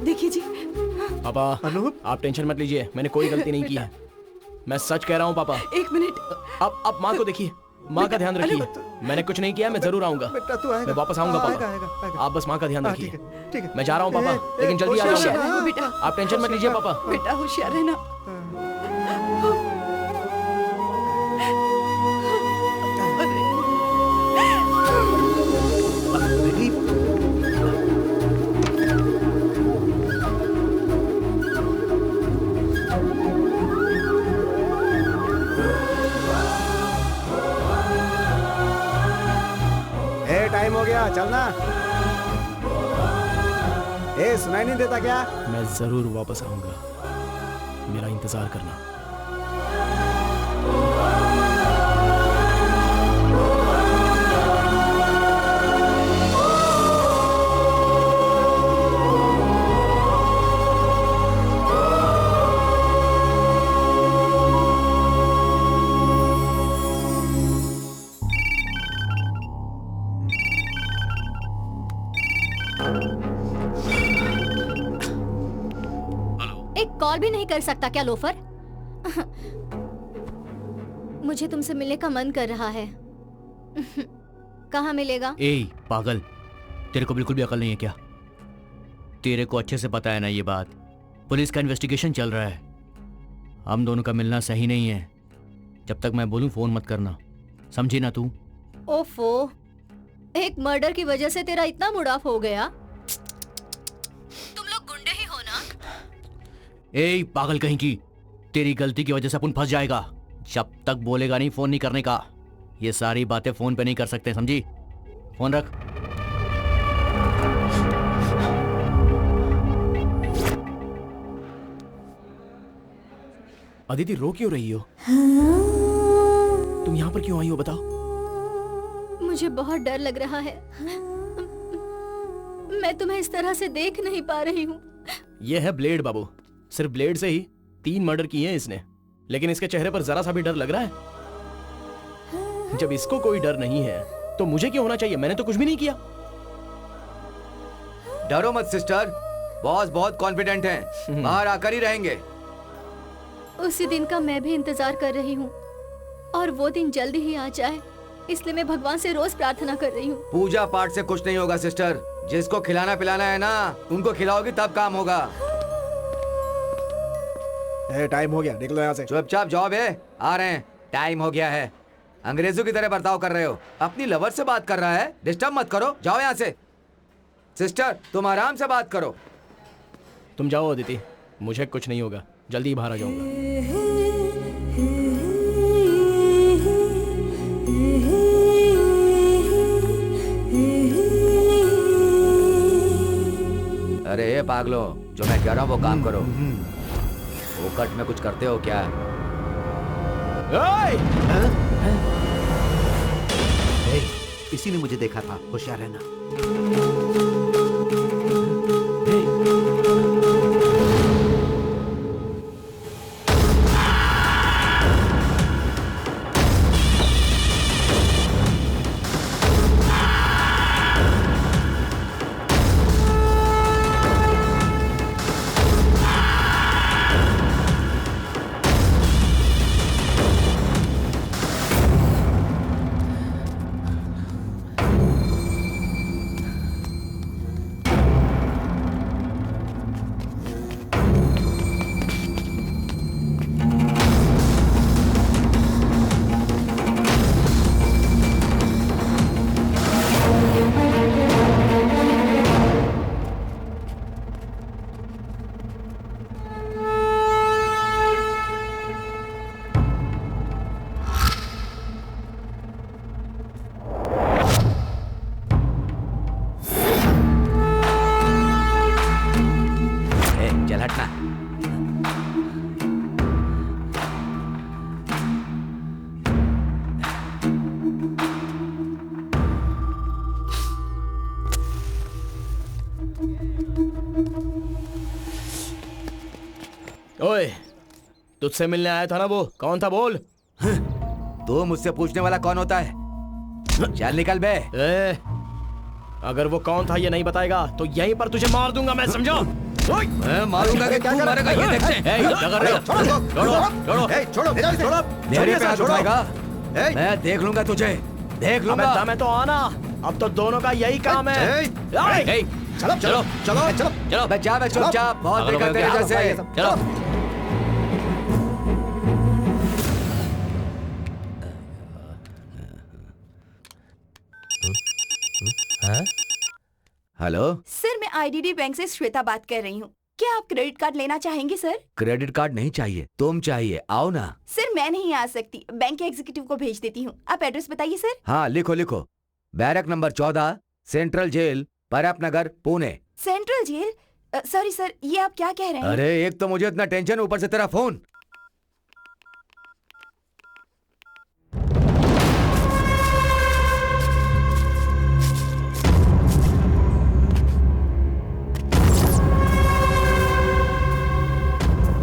देखिए जी। पापा अनूप, आप टेंशन मत लीजिए, मैंने कोई गलती नहीं की है। मैं सच कह रहा हूँ पापा। एक मिनट। आप माँ को देखिए, माँ का ध्यान रखिए। मैंने कुछ नहीं किया, मैं जरूर आऊंगा। बेटा तू आएगा। मैं वापस आऊंगा आएगा, पापा। आएगा, आएगा। आप बस माँ का ध्यान हाँ, रखिए। ठीक है, ठीक है। मैं जा रहा हूँ पापा, लेकिन जल्दी आ होशियार जाइए। रहना बेटा। आप टेंशन मत लीजिए पापा। बेटा होशियार रहना। टाइम हो गया, चलना। ए सुनाई नहीं देता क्या? मैं जरूर वापस आऊंगा, मेरा इंतजार करना। एक कॉल भी नहीं कर सकता क्या लोफर? मुझे तुमसे मिलने का मन कर रहा है। कहाँ मिलेगा? ए पागल, तेरे को बिल्कुल भी अकल नहीं है क्या? तेरे को अच्छे से पता है ना ये बात। पुलिस का इन्वेस्टिगेशन चल रहा है, हम दोनों का मिलना सही नहीं है। जब तक मैं बोलूं फोन मत करना, समझी ना तू? ओफो, एक मर्डर की वजह से तेरा इतना मूड ऑफ हो गया? तुम लोग गुंडे ही हो ना? ए पागल कहीं की, तेरी गलती की वजह से अपन फंस जाएगा। जब तक बोलेगा नहीं फोन नहीं करने का। ये सारी बातें फोन पे नहीं कर सकते, समझी? फोन रख। अदिति, रो क्यों रही हो? तुम यहाँ पर क्यों आई हो, बताओ? मुझे बहुत डर लग रहा है। मैं तुम्हें इस तरह से देख नहीं पा रही हूँ। ये है ब्लेड बाबू। सिर्फ ब्लेड से ही 3 मर्डर किए हैं इसने, लेकिन इसके चेहरे पर जरा सा भी डर लग रहा है। जब इसको कोई डर नहीं है तो मुझे क्यों होना चाहिए? मैंने तो कुछ भी नहीं किया। डरो मत सिस्टर, बॉस बहुत कॉन्फिडेंट हैं, बाहर आकर ही रहेंगे। उसी दिन का मैं भी इंतजार कर रही हूँ और वो दिन जल्दी ही आ जाए, इसलिए मैं भगवान से रोज प्रार्थना कर रही हूँ। पूजा पाठ से कुछ नहीं होगा सिस्टर, जिसको खिलाना पिलाना है ना उनको खिलाओगी तब काम होगा। टाइम हो गया, निकलो यहाँ से। चुपचाप जॉब है, आ रहे हैं। टाइम हो गया है। अंग्रेजों की तरह बर्ताव कर रहे हो। अपनी लवर से बात कर रहा है, डिस्टर्ब मत करो, जाओ यहाँ से। सिस्टर तुम आराम से बात करो। तुम जाओ अदिति, मुझे कुछ नहीं होगा, जल्दी ही बाहर आ जाऊंगा। अरे ये पागलो, जो मैं कह रहा हूँ वो काम करो। फोकट में कुछ करते हो क्या? इसी ने मुझे देखा था, होशियार रहना। ओए, तुझसे मिलने आया था ना वो, कौन था बोल? तो मुझसे पूछने वाला कौन होता है? चल निकल बे। अगर वो कौन था ये नहीं बताएगा तो यहीं पर तुझे मार दूंगा मैं, समझो? मैं मारूंगा कि तू मारेगा, ये देखते हैं। क्या कर रहे हो? छोड़ो। मेरे पे हाथ उठाएगा, मैं देख लूंगा तुझे, देख लूंगा। मैं तो आना, अब तो दोनों का यही काम है। चलो बच्चा, मैं चुपचाप, बहुत देखा तेरे जैसे। चलो। हेलो सर, मैं आईडीडी बैंक से श्वेता बात कर रही हूँ। क्या आप क्रेडिट कार्ड लेना चाहेंगे सर? क्रेडिट कार्ड नहीं चाहिए, तुम चाहिए, आओ ना। सर मैं नहीं आ सकती, बैंक के एग्जीक्यूटिव को भेज देती हूँ। आप एड्रेस बताइए सर। हाँ लिखो, बैरक नंबर 14, सेंट्रल जेल, परप नगर, Pune. Central jail? Sorry sir, ये आप क्या कह रहे हैं? अरे एक तो मुझे इतना टेंशन, ऊपर से तेरा फोन।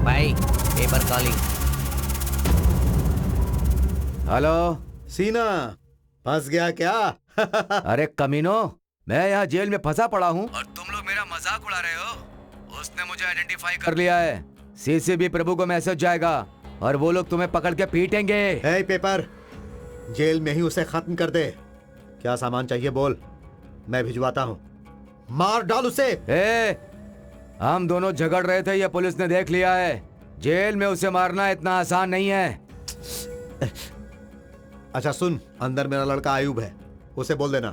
भाई पेपर कॉलिंग। हेलो सीना, फंस गया क्या? अरे कमीनो, मैं यहाँ जेल में फंसा पड़ा हूँ और तुम लोग मेरा मजाक उड़ा रहे हो। उसने मुझे आइडेंटिफाई कर लिया है। सीसीबी प्रभु को मैसेज जाएगा और वो लोग तुम्हें पकड़ के पीटेंगे। हे पेपर, जेल में ही उसे खत्म कर दे। क्या सामान चाहिए बोल, मैं भिजवाता हूँ। मार डाल उसे। हम दोनों झगड़ रहे थे, ये पुलिस ने देख लिया है। जेल में उसे मारना इतना आसान नहीं है। अच्छा सुन, अंदर मेरा लड़का आयुब है, उसे बोल देना,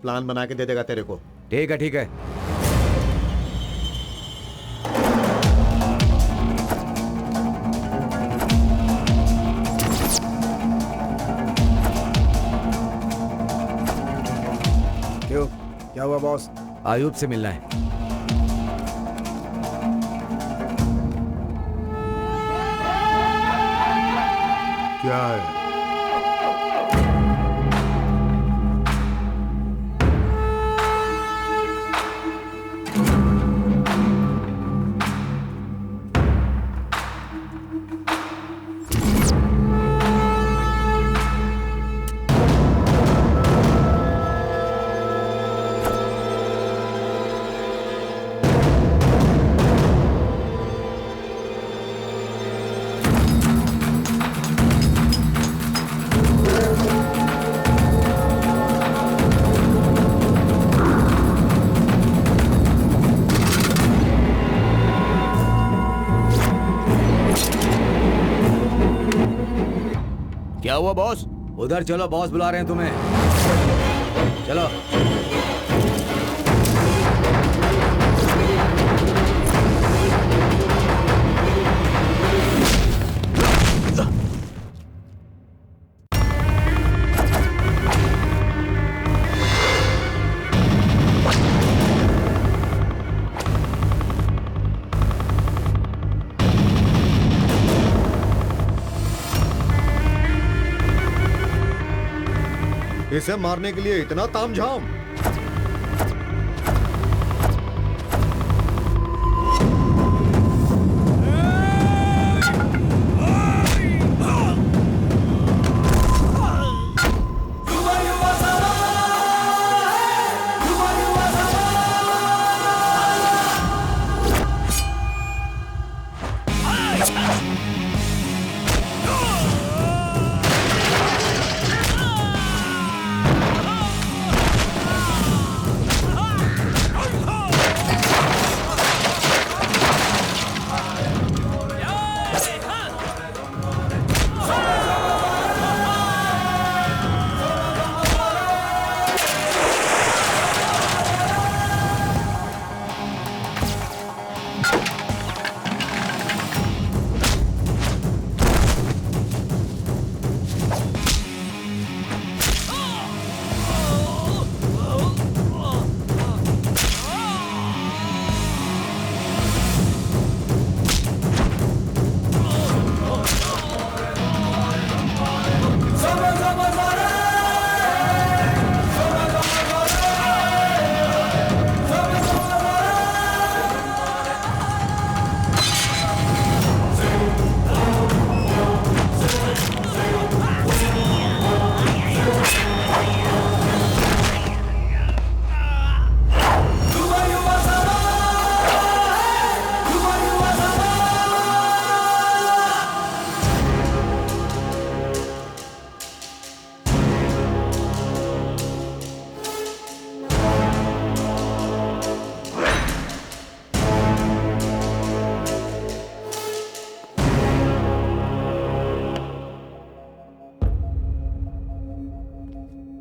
प्लान बना के दे देगा तेरे को। ठीक है ठीक है। क्यों, क्या हुआ बॉस? आयुब से मिलना है। क्या है? क्या हुआ बॉस? उधर चलो, बॉस बुला रहे हैं तुम्हें। चलो। इसे मारने के लिए इतना तामझाम?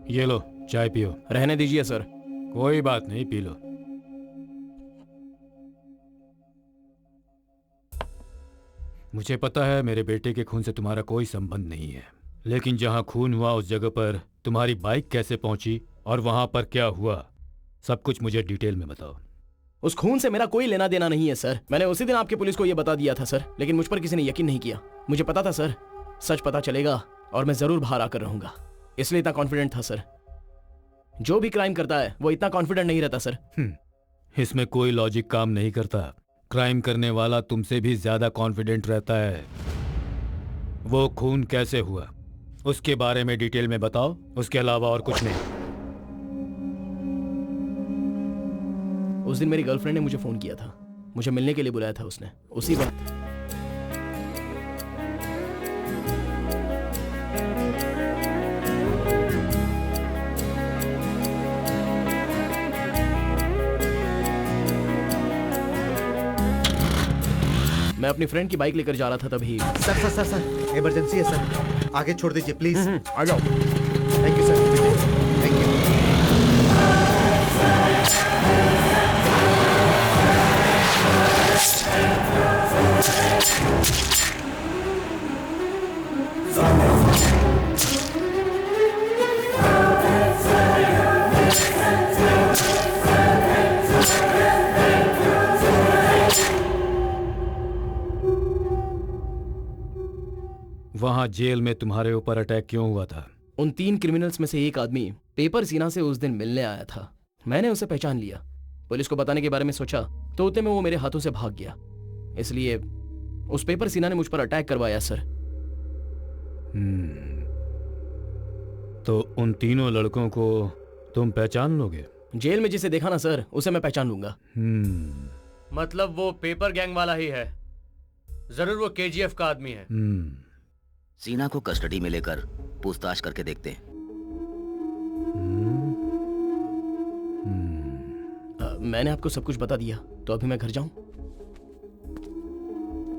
ये लो चाय पियो। रहने दीजिए सर। कोई बात नहीं, पी लो। मुझे पता है मेरे बेटे के खून से तुम्हारा कोई संबंध नहीं है, लेकिन जहां खून हुआ उस जगह पर तुम्हारी बाइक कैसे पहुंची और वहां पर क्या हुआ, सब कुछ मुझे डिटेल में बताओ। उस खून से मेरा कोई लेना देना नहीं है सर। मैंने उसी दिन आपके पुलिस को यह बता दिया था सर, लेकिन मुझ पर किसी ने यकीन नहीं किया। मुझे पता था सर, सच पता चलेगा और मैं जरूर बाहर आकर रहूंगा, इसलिए इतना कॉन्फिडेंट था सर। जो भी क्राइम करता है वो इतना कॉन्फिडेंट नहीं रहता सर। इसमें कोई लॉजिक काम नहीं करता। क्राइम करने वाला तुमसे भी ज्यादा कॉन्फिडेंट रहता है। वो खून कैसे हुआ उसके बारे में डिटेल में बताओ, उसके अलावा और कुछ नहीं। उस दिन मेरी गर्लफ्रेंड ने मुझे फोन किया था, मुझे मिलने के लिए बुलाया था उसने। उसी वक्त मैं अपनी फ्रेंड की बाइक लेकर जा रहा था, तभी सर इमरजेंसी है सर। आगे छोड़ दीजिए प्लीज। आ जाओ। Thank you sir. Thank you. वहां जेल में तुम्हारे ऊपर अटैक क्यों हुआ था? उन 3 क्रिमिनल्स में से एक आदमी पेपर सीना से उस दिन मिलने आया था। मैंने उसे पहचान लिया। पुलिस को बताने के बारे में सोचा तो उतने में वो मेरे हाथों से भाग गया। इसलिए उस पेपर सीना ने मुझ पर अटैक करवाया सर। तो उन तीनों लड़कों को तुम पहचान लोगे? जेल में जिसे देखा ना सर, उसे मैं पहचान लूंगा। मतलब वो पेपर गैंग वाला ही है। जरूर वो केजीएफ का आदमी है। सीना को कस्टडी में लेकर पूछताछ करके देखते हैं। मैंने आपको सब कुछ बता दिया, तो अभी मैं घर जाऊं?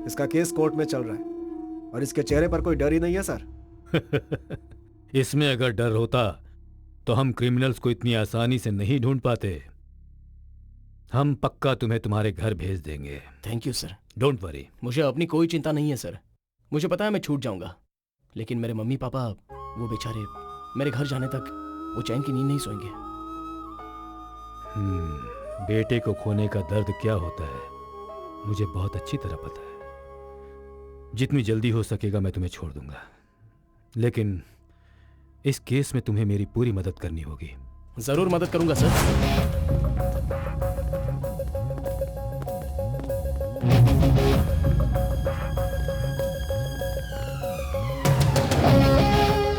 इसका केस कोर्ट में चल रहा है और इसके चेहरे पर कोई डर ही नहीं है सर। इसमें अगर डर होता तो हम क्रिमिनल्स को इतनी आसानी से नहीं ढूंढ पाते। हम पक्का तुम्हें तुम्हारे घर भेज देंगे। Thank you sir. Don't worry. मुझे अपनी कोई चिंता नहीं है सर। मुझे पता है मैं छूट जाऊंगा, लेकिन मेरे मम्मी पापा वो बेचारे मेरे घर जाने तक वो चैन की नींद नहीं सोएंगे। बेटे को खोने का दर्द क्या होता है मुझे बहुत अच्छी तरह पता है। जितनी जल्दी हो सकेगा मैं तुम्हें छोड़ दूंगा, लेकिन इस केस में तुम्हें मेरी पूरी मदद करनी होगी। जरूर मदद करूंगा सर।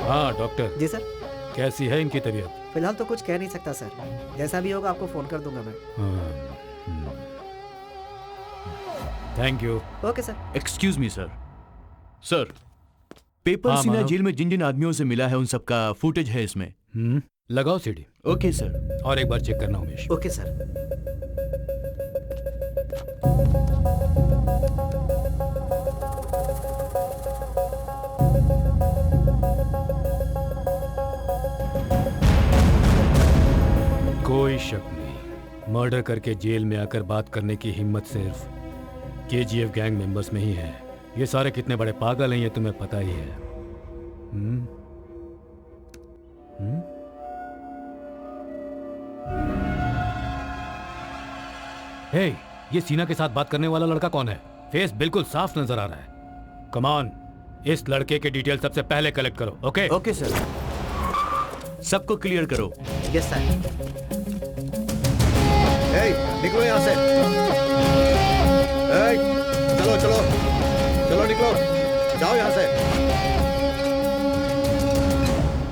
हाँ डॉक्टर। जी सर। कैसी है इनकी तबीयत? फिलहाल तो कुछ कह नहीं सकता सर, जैसा भी होगा आपको फोन कर दूंगा मैं। Thank you. Okay sir. Excuse me sir. Sir, paper हाँ, सीना मानव। जेल में जिन जिन आदमियों से मिला है उन सबका फुटेज है इसमें। लगाओ सीडी। Okay sir. और एक बार चेक करना उमेश। Okay sir. कोई शक नहीं, मर्डर करके जेल में आकर बात करने की हिम्मत सिर्फ केजीएफ गैंग मेंबर्स में ही है। ये सारे कितने बड़े पागल हैं ये तुम्हें पता ही है। हे, ये सीना के साथ बात करने वाला लड़का कौन है? फेस बिल्कुल साफ नजर आ रहा है। कम ऑन, इस लड़के के डिटेल सबसे पहले कलेक्ट करो। ओके? Okay sir. सबको क्लियर करो। Yes sir. निकलो यहाँ से। चलो चलो चलो, निकलो, जाओ यहाँ से।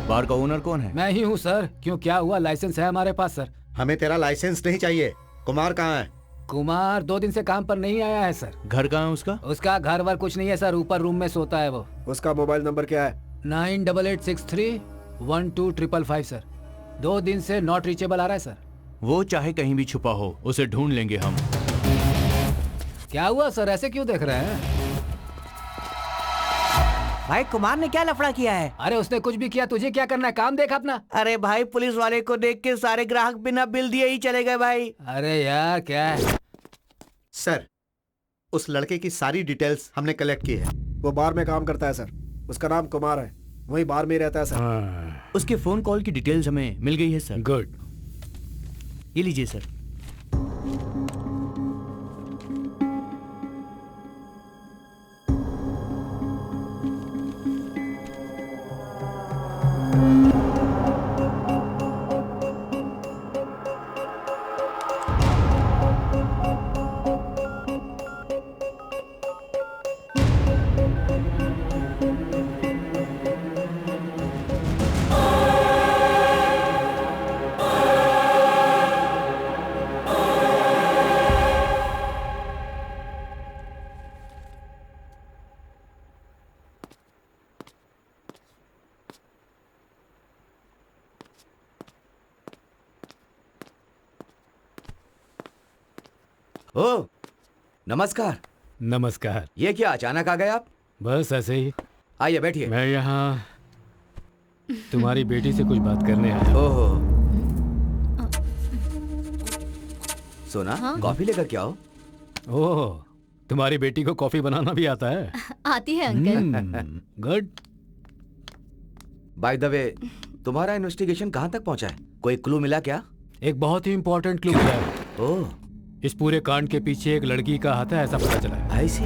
बार का ओनर कौन है? मैं ही हूँ सर। क्यों, क्या हुआ? लाइसेंस है हमारे पास सर। हमें तेरा लाइसेंस नहीं चाहिए। कुमार कहाँ है? कुमार 2 दिन से काम पर नहीं आया है सर। घर कहाँ है उसका? उसका घर वर कुछ नहीं है सर, ऊपर रूम में सोता है वो। उसका मोबाइल नंबर क्या है? 9886312555 सर। 2 दिन से नॉट रीचेबल आ रहा है सर। वो चाहे कहीं भी छुपा हो, उसे ढूंढ लेंगे हम। क्या हुआ सर, ऐसे क्यों देख रहे हैं? भाई कुमार ने क्या लफड़ा किया है? अरे उसने कुछ भी किया, तुझे क्या करना है? काम देख अपना। अरे भाई, पुलिस वाले को देख के सारे ग्राहक बिना बिल दिए ही चले गए भाई। अरे यार क्या है? सर, उस लड़के की सारी डिटेल्स हमने कलेक्ट की है। वो बार में काम करता है सर। उसका नाम कुमार है, वही बार में ही रहता है सर। उसके फोन कॉल की डिटेल्स हमें मिल गई है सर। गुड। ये लीजिए सर। ओ, नमस्कार। नमस्कार। ये क्या अचानक आ गए आप? बस ऐसे ही। आइए बैठिए। मैं यहाँ तुम्हारी बेटी से कुछ बात करने आया। ओहो, सोना हाँ? कॉफी लेकर क्या हो? ओह, तुम्हारी बेटी को कॉफी बनाना भी आता है? आती है uncle. Good. By the way, तुम्हारा इन्वेस्टिगेशन कहाँ तक पहुँचा है? कोई क्लू मिला क्या? एक बहुत ही इम्पोर्टेंट क्लू मिला है। ओह, इस पूरे कांड के पीछे एक लड़की का हाथ है, ऐसा पता चला है। आई सी।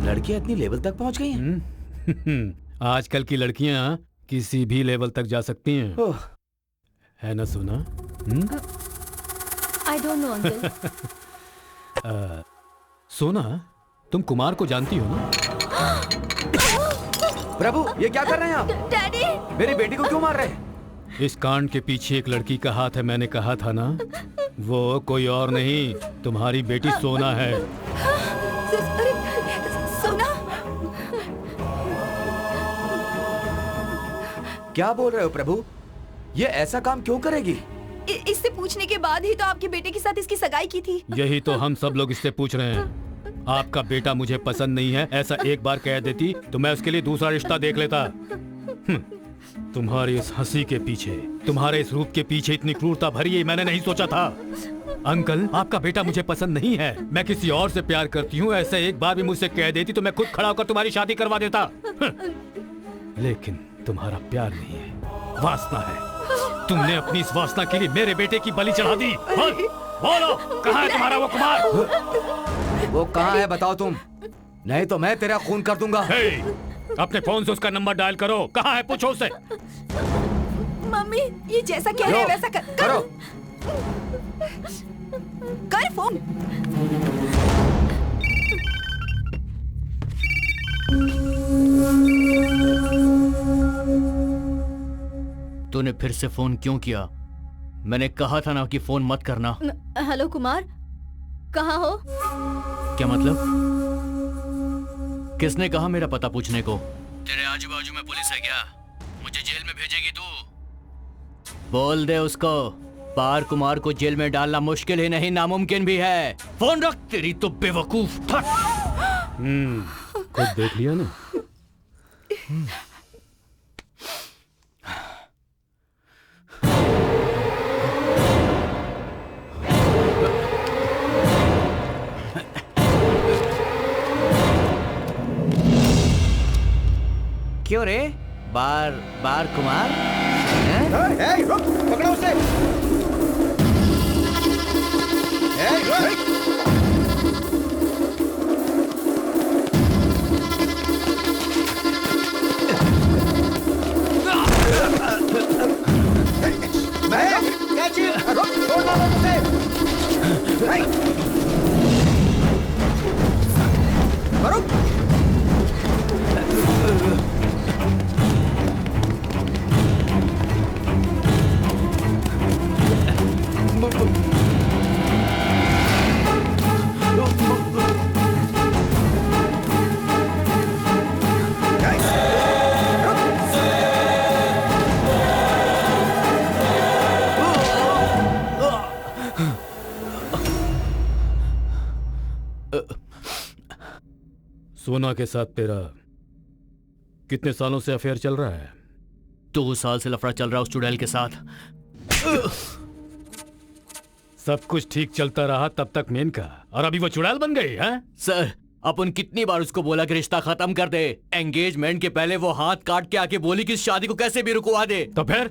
लड़कियां इतनी लेवल तक पहुंच गई हैं? आजकल की लड़कियां किसी भी लेवल तक जा सकती हैं, है ना सोना? आई डोंट नो अंकल। सोना, तुम कुमार को जानती हो ना? प्रभु, ये क्या कर रहे हैं आप? डैडी, मेरी बेटी को क्यों मार रहे हैं? इस कांड के पीछे एक लड़की का हाथ है, मैंने कहा था ना। वो कोई और नहीं, तुम्हारी बेटी सोना है। सोना? क्या बोल रहे हो प्रभु? ये ऐसा काम क्यों करेगी? इससे पूछने के बाद ही तो आपके बेटे के साथ इसकी सगाई की थी। यही तो हम सब लोग इससे पूछ रहे हैं। आपका बेटा मुझे पसंद नहीं है, ऐसा एक बार कह देती तो मैं उसके लिए दूसरा रिश्ता देख लेता। तुम्हारी इस हंसी के पीछे, तुम्हारे इस रूप के पीछे इतनी क्रूरता भरी है, मैंने नहीं सोचा था। अंकल, आपका बेटा मुझे पसंद नहीं है, मैं किसी और से प्यार करती हूँ, ऐसा एक बार भी मुझसे कह देती तो मैं खुद खड़ा होकर तुम्हारी शादी करवा देता। लेकिन तुम्हारा प्यार नहीं है, वासना है। तुमने अपनी इस वासना के लिए मेरे बेटे की बलि चढ़ा दी। बोलो, कहाँ है तुम्हारा वो कुमार? वो कहाँ है बताओ तुम, नहीं तो मैं तेरा खून कर दूंगा। अपने फोन से उसका नंबर डायल करो, कहाँ है पूछो उसे। मम्मी, ये जैसा कह रहे हैं वैसा करो। कर फोन। तूने फिर से फोन क्यों किया? मैंने कहा था ना कि फोन मत करना। हेलो कुमार, कहाँ हो? क्या मतलब? किसने कहा मेरा पता पूछने को? तेरे आजू बाजू में पुलिस है क्या? मुझे जेल में भेजेगी तू? बोल दे उसको, पार कुमार को जेल में डालना मुश्किल ही नहीं, नामुमकिन भी है। फोन रख, तेरी तो बेवकूफ। खुद देख लिया ना। क्यों रे? बार बार कुमार? रुक, पकड़ो उसे। सोना के साथ तेरा कितने सालों से अफेयर चल रहा है? 2 साल से लफड़ा चल रहा उस चुड़ैल के साथ। सब कुछ ठीक चलता रहा तब तक मेनका, और अभी वो चुड़ैल बन गई है? सर, अपन कितनी बार उसको बोला कि रिश्ता खत्म कर दे। एंगेजमेंट के पहले वो हाथ काट के आके बोली कि इस शादी को कैसे भी रुकवा दे। तो फिर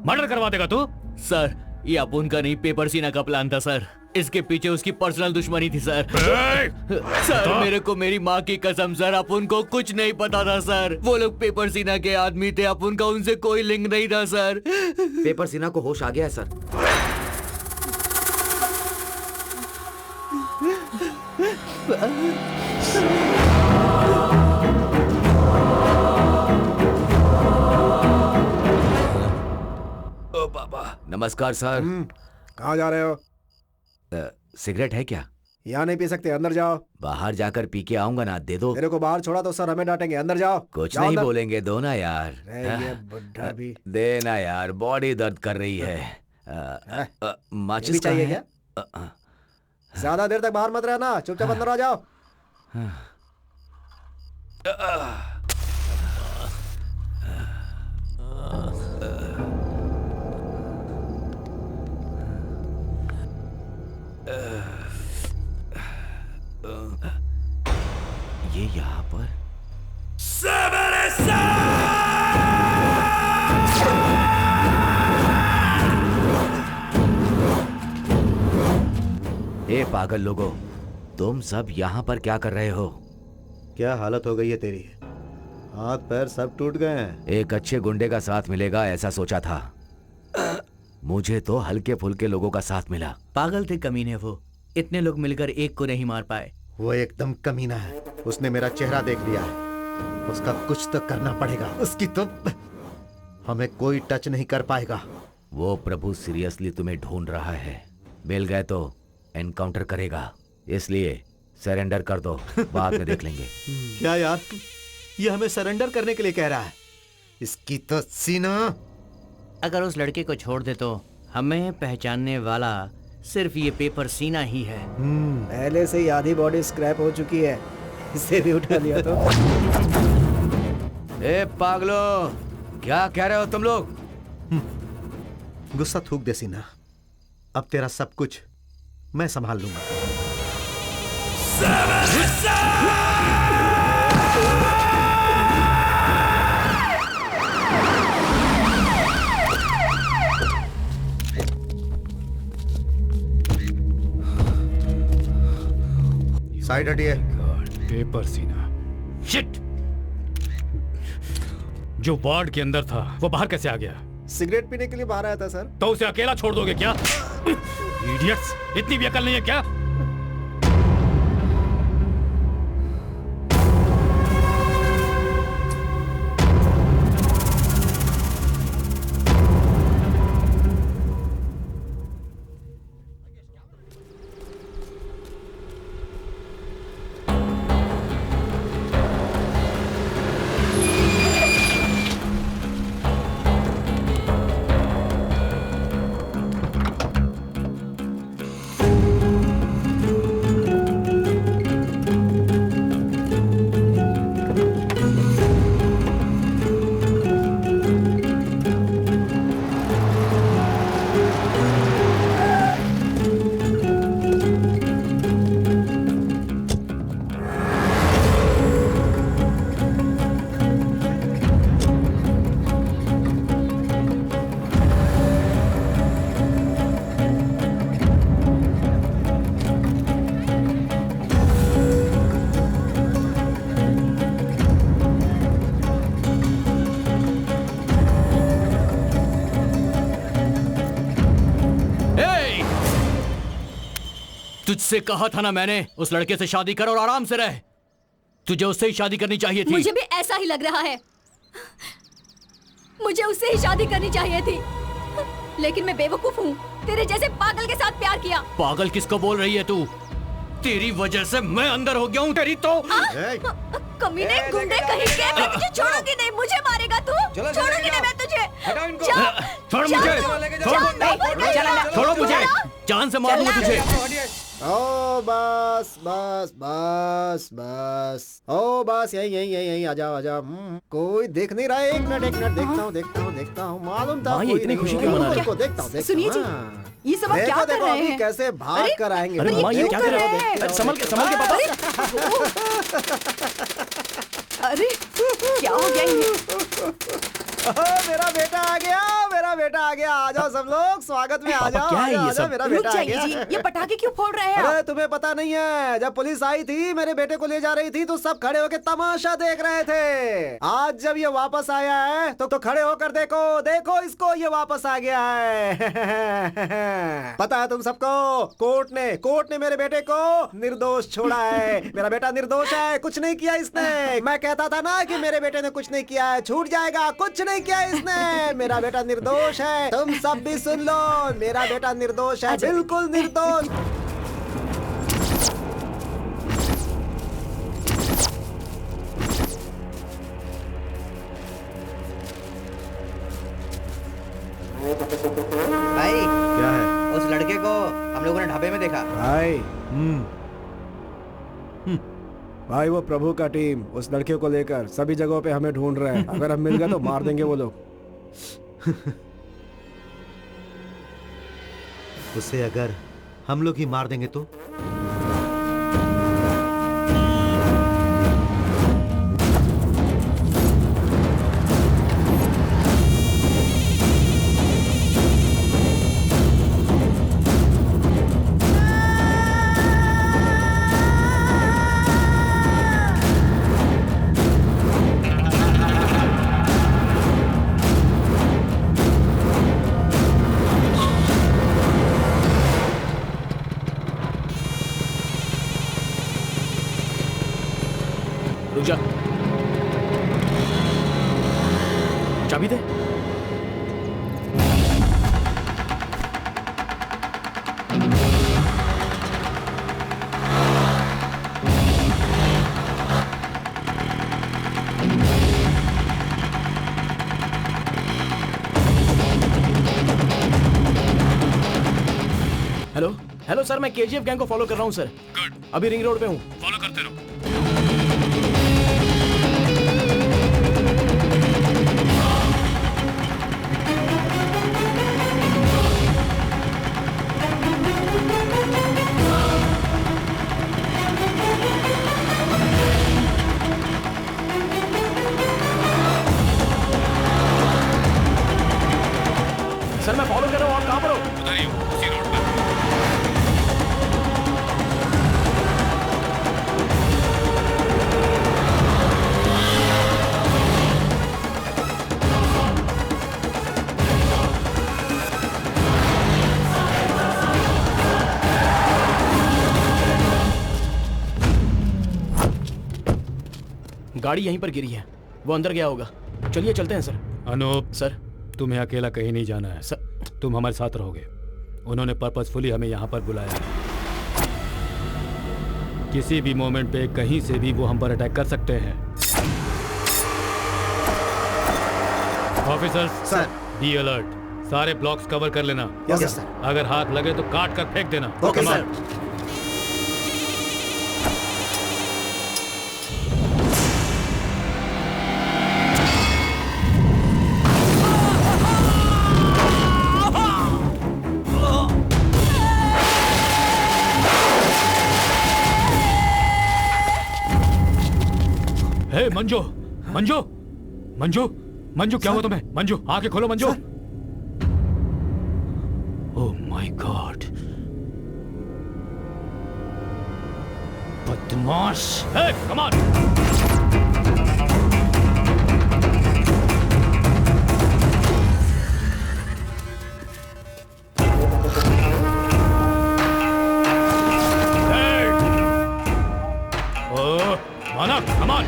मर्डर करवा देगा तू? सर, ये अपन का नहीं, पेपर सीना का प्लान था सर। इसके पीछे उसकी पर्सनल दुश्मनी थी सर। सर, मेरे को मेरी माँ की कसम सर, अपन को कुछ नहीं पता था सर। वो लोग पेपर सीना के आदमी थे, अपन का उनसे कोई लिंक नहीं था सर। पेपर सीना को होश आ गया है सर। ओ बाबा, नमस्कार सर। कहाँ जा रहे हो? सिगरेट है क्या? यहाँ नहीं पी सकते, अंदर जाओ। बाहर जाकर पी के आऊंगा ना, दे दो। मेरे को बाहर छोड़ा तो सर हमें डांटेंगे, अंदर जाओ। कुछ जाओ नहीं अंदर। बोलेंगे, दो ना यार। ये बुड्ढा भी। देना यार, बॉडी दर्द कर रही है। माचिस भी चाहिए कहाँ क्या? है? ज्यादा देर तक बाहर मत रहना, चुपचाप अंदर आ जाओ। ये यहाँ पर ए पागल लोगों, तुम सब यहाँ पर क्या कर रहे हो? क्या हालत हो गई है तेरी? हाथ पैर सब टूट गए हैं। एक अच्छे गुंडे का साथ मिलेगा ऐसा सोचा था, मुझे तो हल्के फुल्के लोगों का साथ मिला। पागल थे कमीने वो, इतने लोग मिलकर एक को नहीं मार पाए। वो एकदम कमीना है, उसने मेरा चेहरा देख लिया है। उसका कुछ तो करना पड़ेगा, उसकी तो हमें कोई टच नहीं कर पाएगा। वो प्रभु सीरियसली तुम्हें ढूंढ रहा है, मिल गए तो एनकाउंटर करेगा, इसलिए सरेंडर कर दो, बाद में देख लेंगे। क्या यार, ये हमें सरेंडर करने के लिए कह रहा है? इसकी तो सीना। अगर उस लड़के को छोड़ दे तो हमें पहचानने वाला सिर्फ ये पेपर सीना ही है। पहले से ही आधी बॉडी स्क्रैप हो चुकी है, इसे भी उठा लिया तो। ए पागलों, क्या कह रहे हो तुम लोग? गुस्सा थूक दे सीना, अब तेरा सब कुछ मैं संभाल लूंगा। साइड हटिए। पेपर सीना। शिट! जो वार्ड के अंदर था वो बाहर कैसे आ गया? सिगरेट पीने के लिए बाहर आया था सर। तो उसे अकेला छोड़ दोगे क्या? इडियट्स, इतनी भी अकल नहीं है क्या? तुझसे कहा था ना मैंने, उस लड़के से शादी कर और आराम से रह। तुझे उससे ही शादी करनी चाहिए थी। मुझे भी ऐसा ही लग रहा है, मुझे उससे ही शादी करनी चाहिए थी, लेकिन मैं बेवकूफ हूँ, तेरे जैसे पागल के साथ प्यार किया। पागल किसको बोल रही है तू? तेरी वजह से मैं अंदर हो गया हूँ तेरी तो। कमीने गुंडे कहीं के, मैं तुझे छोड़ूंगी नहीं, मुझे मारेगा तू, छोड़ूंगी नहीं मैं तुझे। छोड़ मुझे, छोड़ो मुझे, जान से मारूंगा तुझे। ओ बस बस बस बस, ओ बस यही यही यही यही, आ जाओ आ जाओ। कोई देख नहीं रहा है, एक मिनट देखता हूँ मालूम था। ये इतनी खुशी क्यों मना रहे हो? देखता हूँ। सुनिए जी, ये सब आप क्या कर रहे हैं? कैसे भाग कर आएंगे। अरे माँ, ये क्या कर रहे हो? संभल के पापा। अरे क्या हो गया ये? मेरा बेटा आ गया, मेरा बेटा आ गया। आ जाओ सब लोग, स्वागत में आ जाओ। क्या है ये सब? मेरा रुक बेटा आ जाइए गया। जी, ये पटाखे क्यों फोड़ रहे हैं अरे आप? तुम्हें पता नहीं है, जब पुलिस आई थी मेरे बेटे को ले जा रही थी तो सब खड़े होकर तमाशा देख रहे थे। आज जब ये वापस आया है तो खड़े होकर देखो, देखो इसको, ये वापस आ गया है। पता है तुम सबको, कोर्ट ने मेरे बेटे को निर्दोष छोड़ा है। मेरा बेटा निर्दोष है, कुछ नहीं किया इसने। मैं कहता था ना कि मेरे बेटे ने कुछ नहीं किया है, छूट जाएगा, कुछ नहीं किया इसने। मेरा बेटा निर्दोष है, तुम सब भी सुन लो, मेरा बेटा निर्दोष है, बिल्कुल निर्दोष। भाई भाई भाई वो प्रभु का टीम उस लड़के को लेकर सभी जगहों पे हमें ढूंढ रहे हैं। अगर हम मिल गए तो मार देंगे वो लोग। उसे अगर हम लोग ही मार देंगे तो? रुक जा, चाबी दे। हेलो हेलो सर, मैं केजीएफ गैंग को फॉलो कर रहा हूँ सर। गुड। अभी रिंग रोड पे हूँ। फॉलो करते रहो। सर मैं फॉलो कर रहा हूँ, आप कहाँ पर हो? उधर ही हूँ, उसी रोड पर। गाड़ी यहीं पर गिरी है, वो अंदर गया होगा। चलिए चलते हैं सर। अनूप सर, तुम्हें अकेला कहीं नहीं जाना है सर। तुम हमारे साथ रहोगे। उन्होंने पर्पसफुली हमें यहाँ पर बुलाया है। किसी भी मोमेंट पे कहीं से भी वो हम पर अटैक कर सकते हैं। Officers sir, be alert. सारे ब्लॉक्स कवर कर लेना। Yes sir. अगर हाथ लगे तो काट कर फेंक देना। Okay Come on. सर। हे मंजू, मंजू, मंजू, मंजू, क्या हुआ तुम्हें? मंजू, आंखें खोलो मंजू। ओह माय गॉड, बदमाश। हे कम ऑन। माना, come on.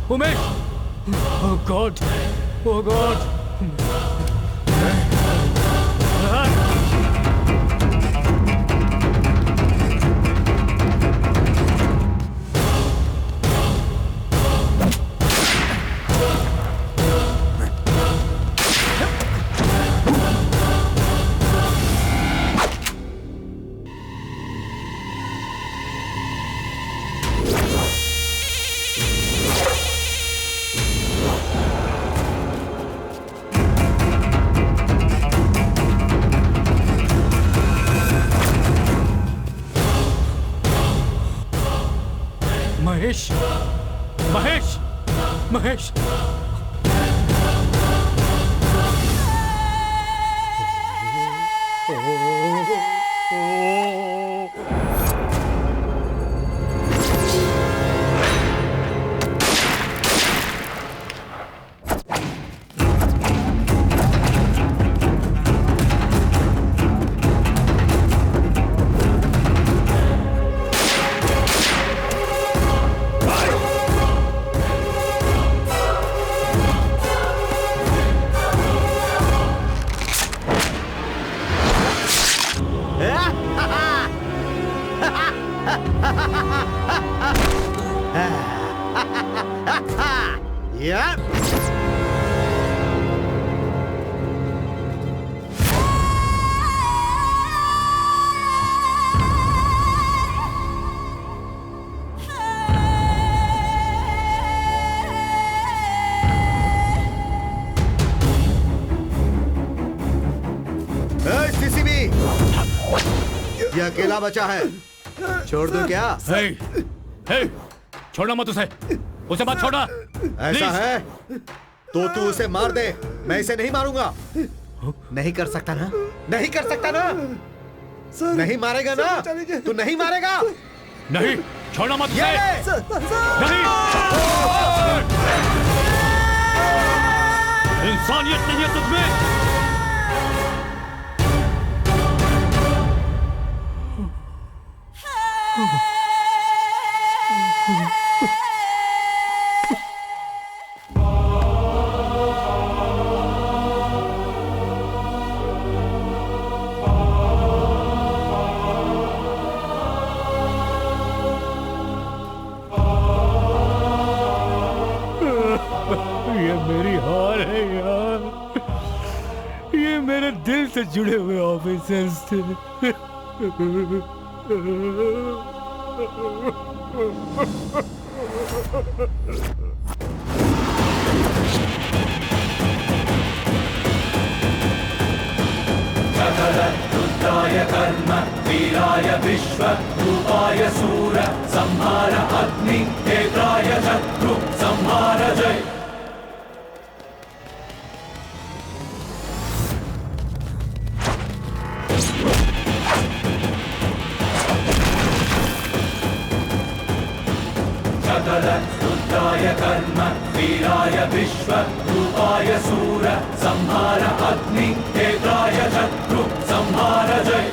Umesh! Oh God! Oh God! Mahesh, Mahesh, Mahesh. CCB, ये अकेला बचा है, छोड़ दो क्या? हे, हे, छोड़ना मत उसे मत छोड़ना। ऐसा है तो तू उसे मार दे, मैं इसे नहीं मारूंगा। नहीं कर सकता ना? नहीं कर सकता ना? नहीं मारेगा ना? तू नहीं मारेगा? नहीं, छोड़ना मत उसे। नहीं, इंसानियत नहीं है तुझमें। ये मेरी हार है यार, ये मेरे दिल से जुड़े हुए ऑफिसर्स थे। रुद्राय कर्म वीराय विश्व रूपाय सूर संहार अग्नि नेत्राय शत्रु संहार जय। रुद्राय कर्म वीराय विश्व रूपाय सूर संहार अग्नि नेत्राय शत्रु संहार जय।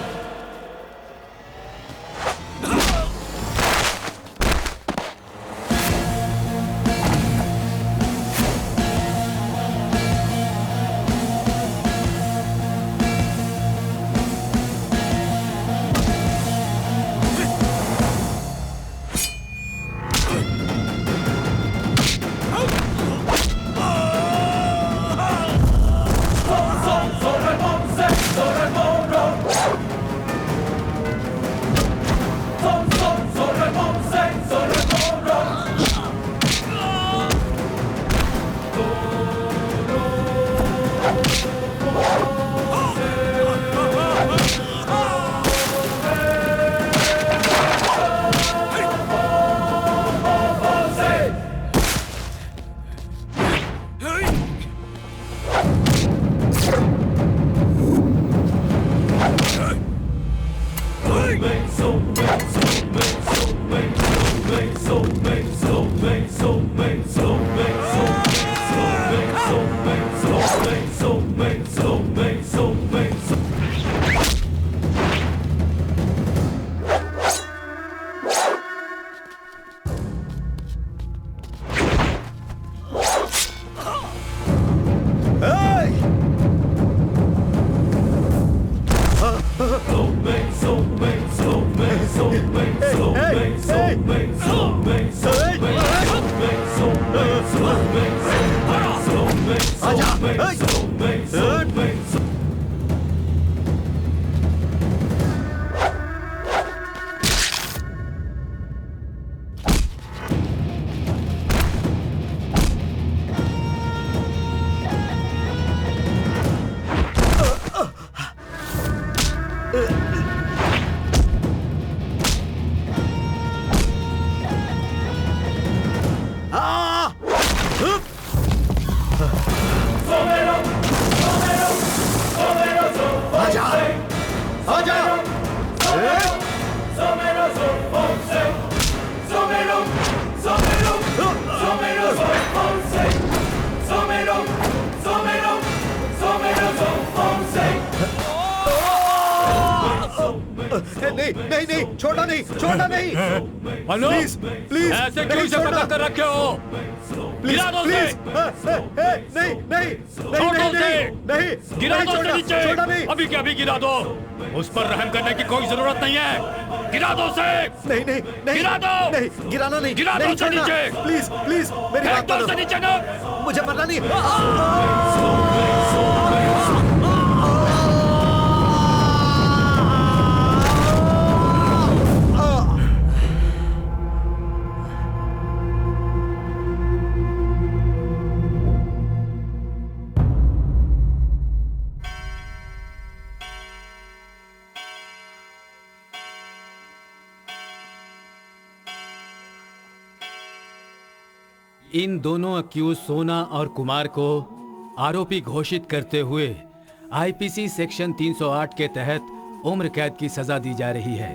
नहीं नहीं नहीं, छोटा नहीं, छोटा नहीं। अनु, प्लीज प्लीज, ऐसे क्यों इसे पकड़ कर रखे हो? प्लीज गिरा दो प्लीज, उसे। नहीं नहीं नहीं छोड़ो नहीं उसे। नहीं, गिरा नहीं दो उसे छोटा, नीचे। छोटा नहीं। अभी के अभी गिरा दो। उस पर रहम करने की कोई जरूरत नहीं है। गिरा दो उसे। नहीं नहीं नहीं, गिरा दो। नहीं, गिराना नहीं, गिरा दो नहीं उसे छोड़ना। नीचे। प्लीज प्लीज, मेरी फेंक बात दो मानो। उसे नीचे ना। मुझे मरना नहीं। इन दोनों अक्यूज सोना और कुमार को आरोपी घोषित करते हुए आईपीसी सेक्शन 308 के तहत उम्र कैद की सजा दी जा रही है।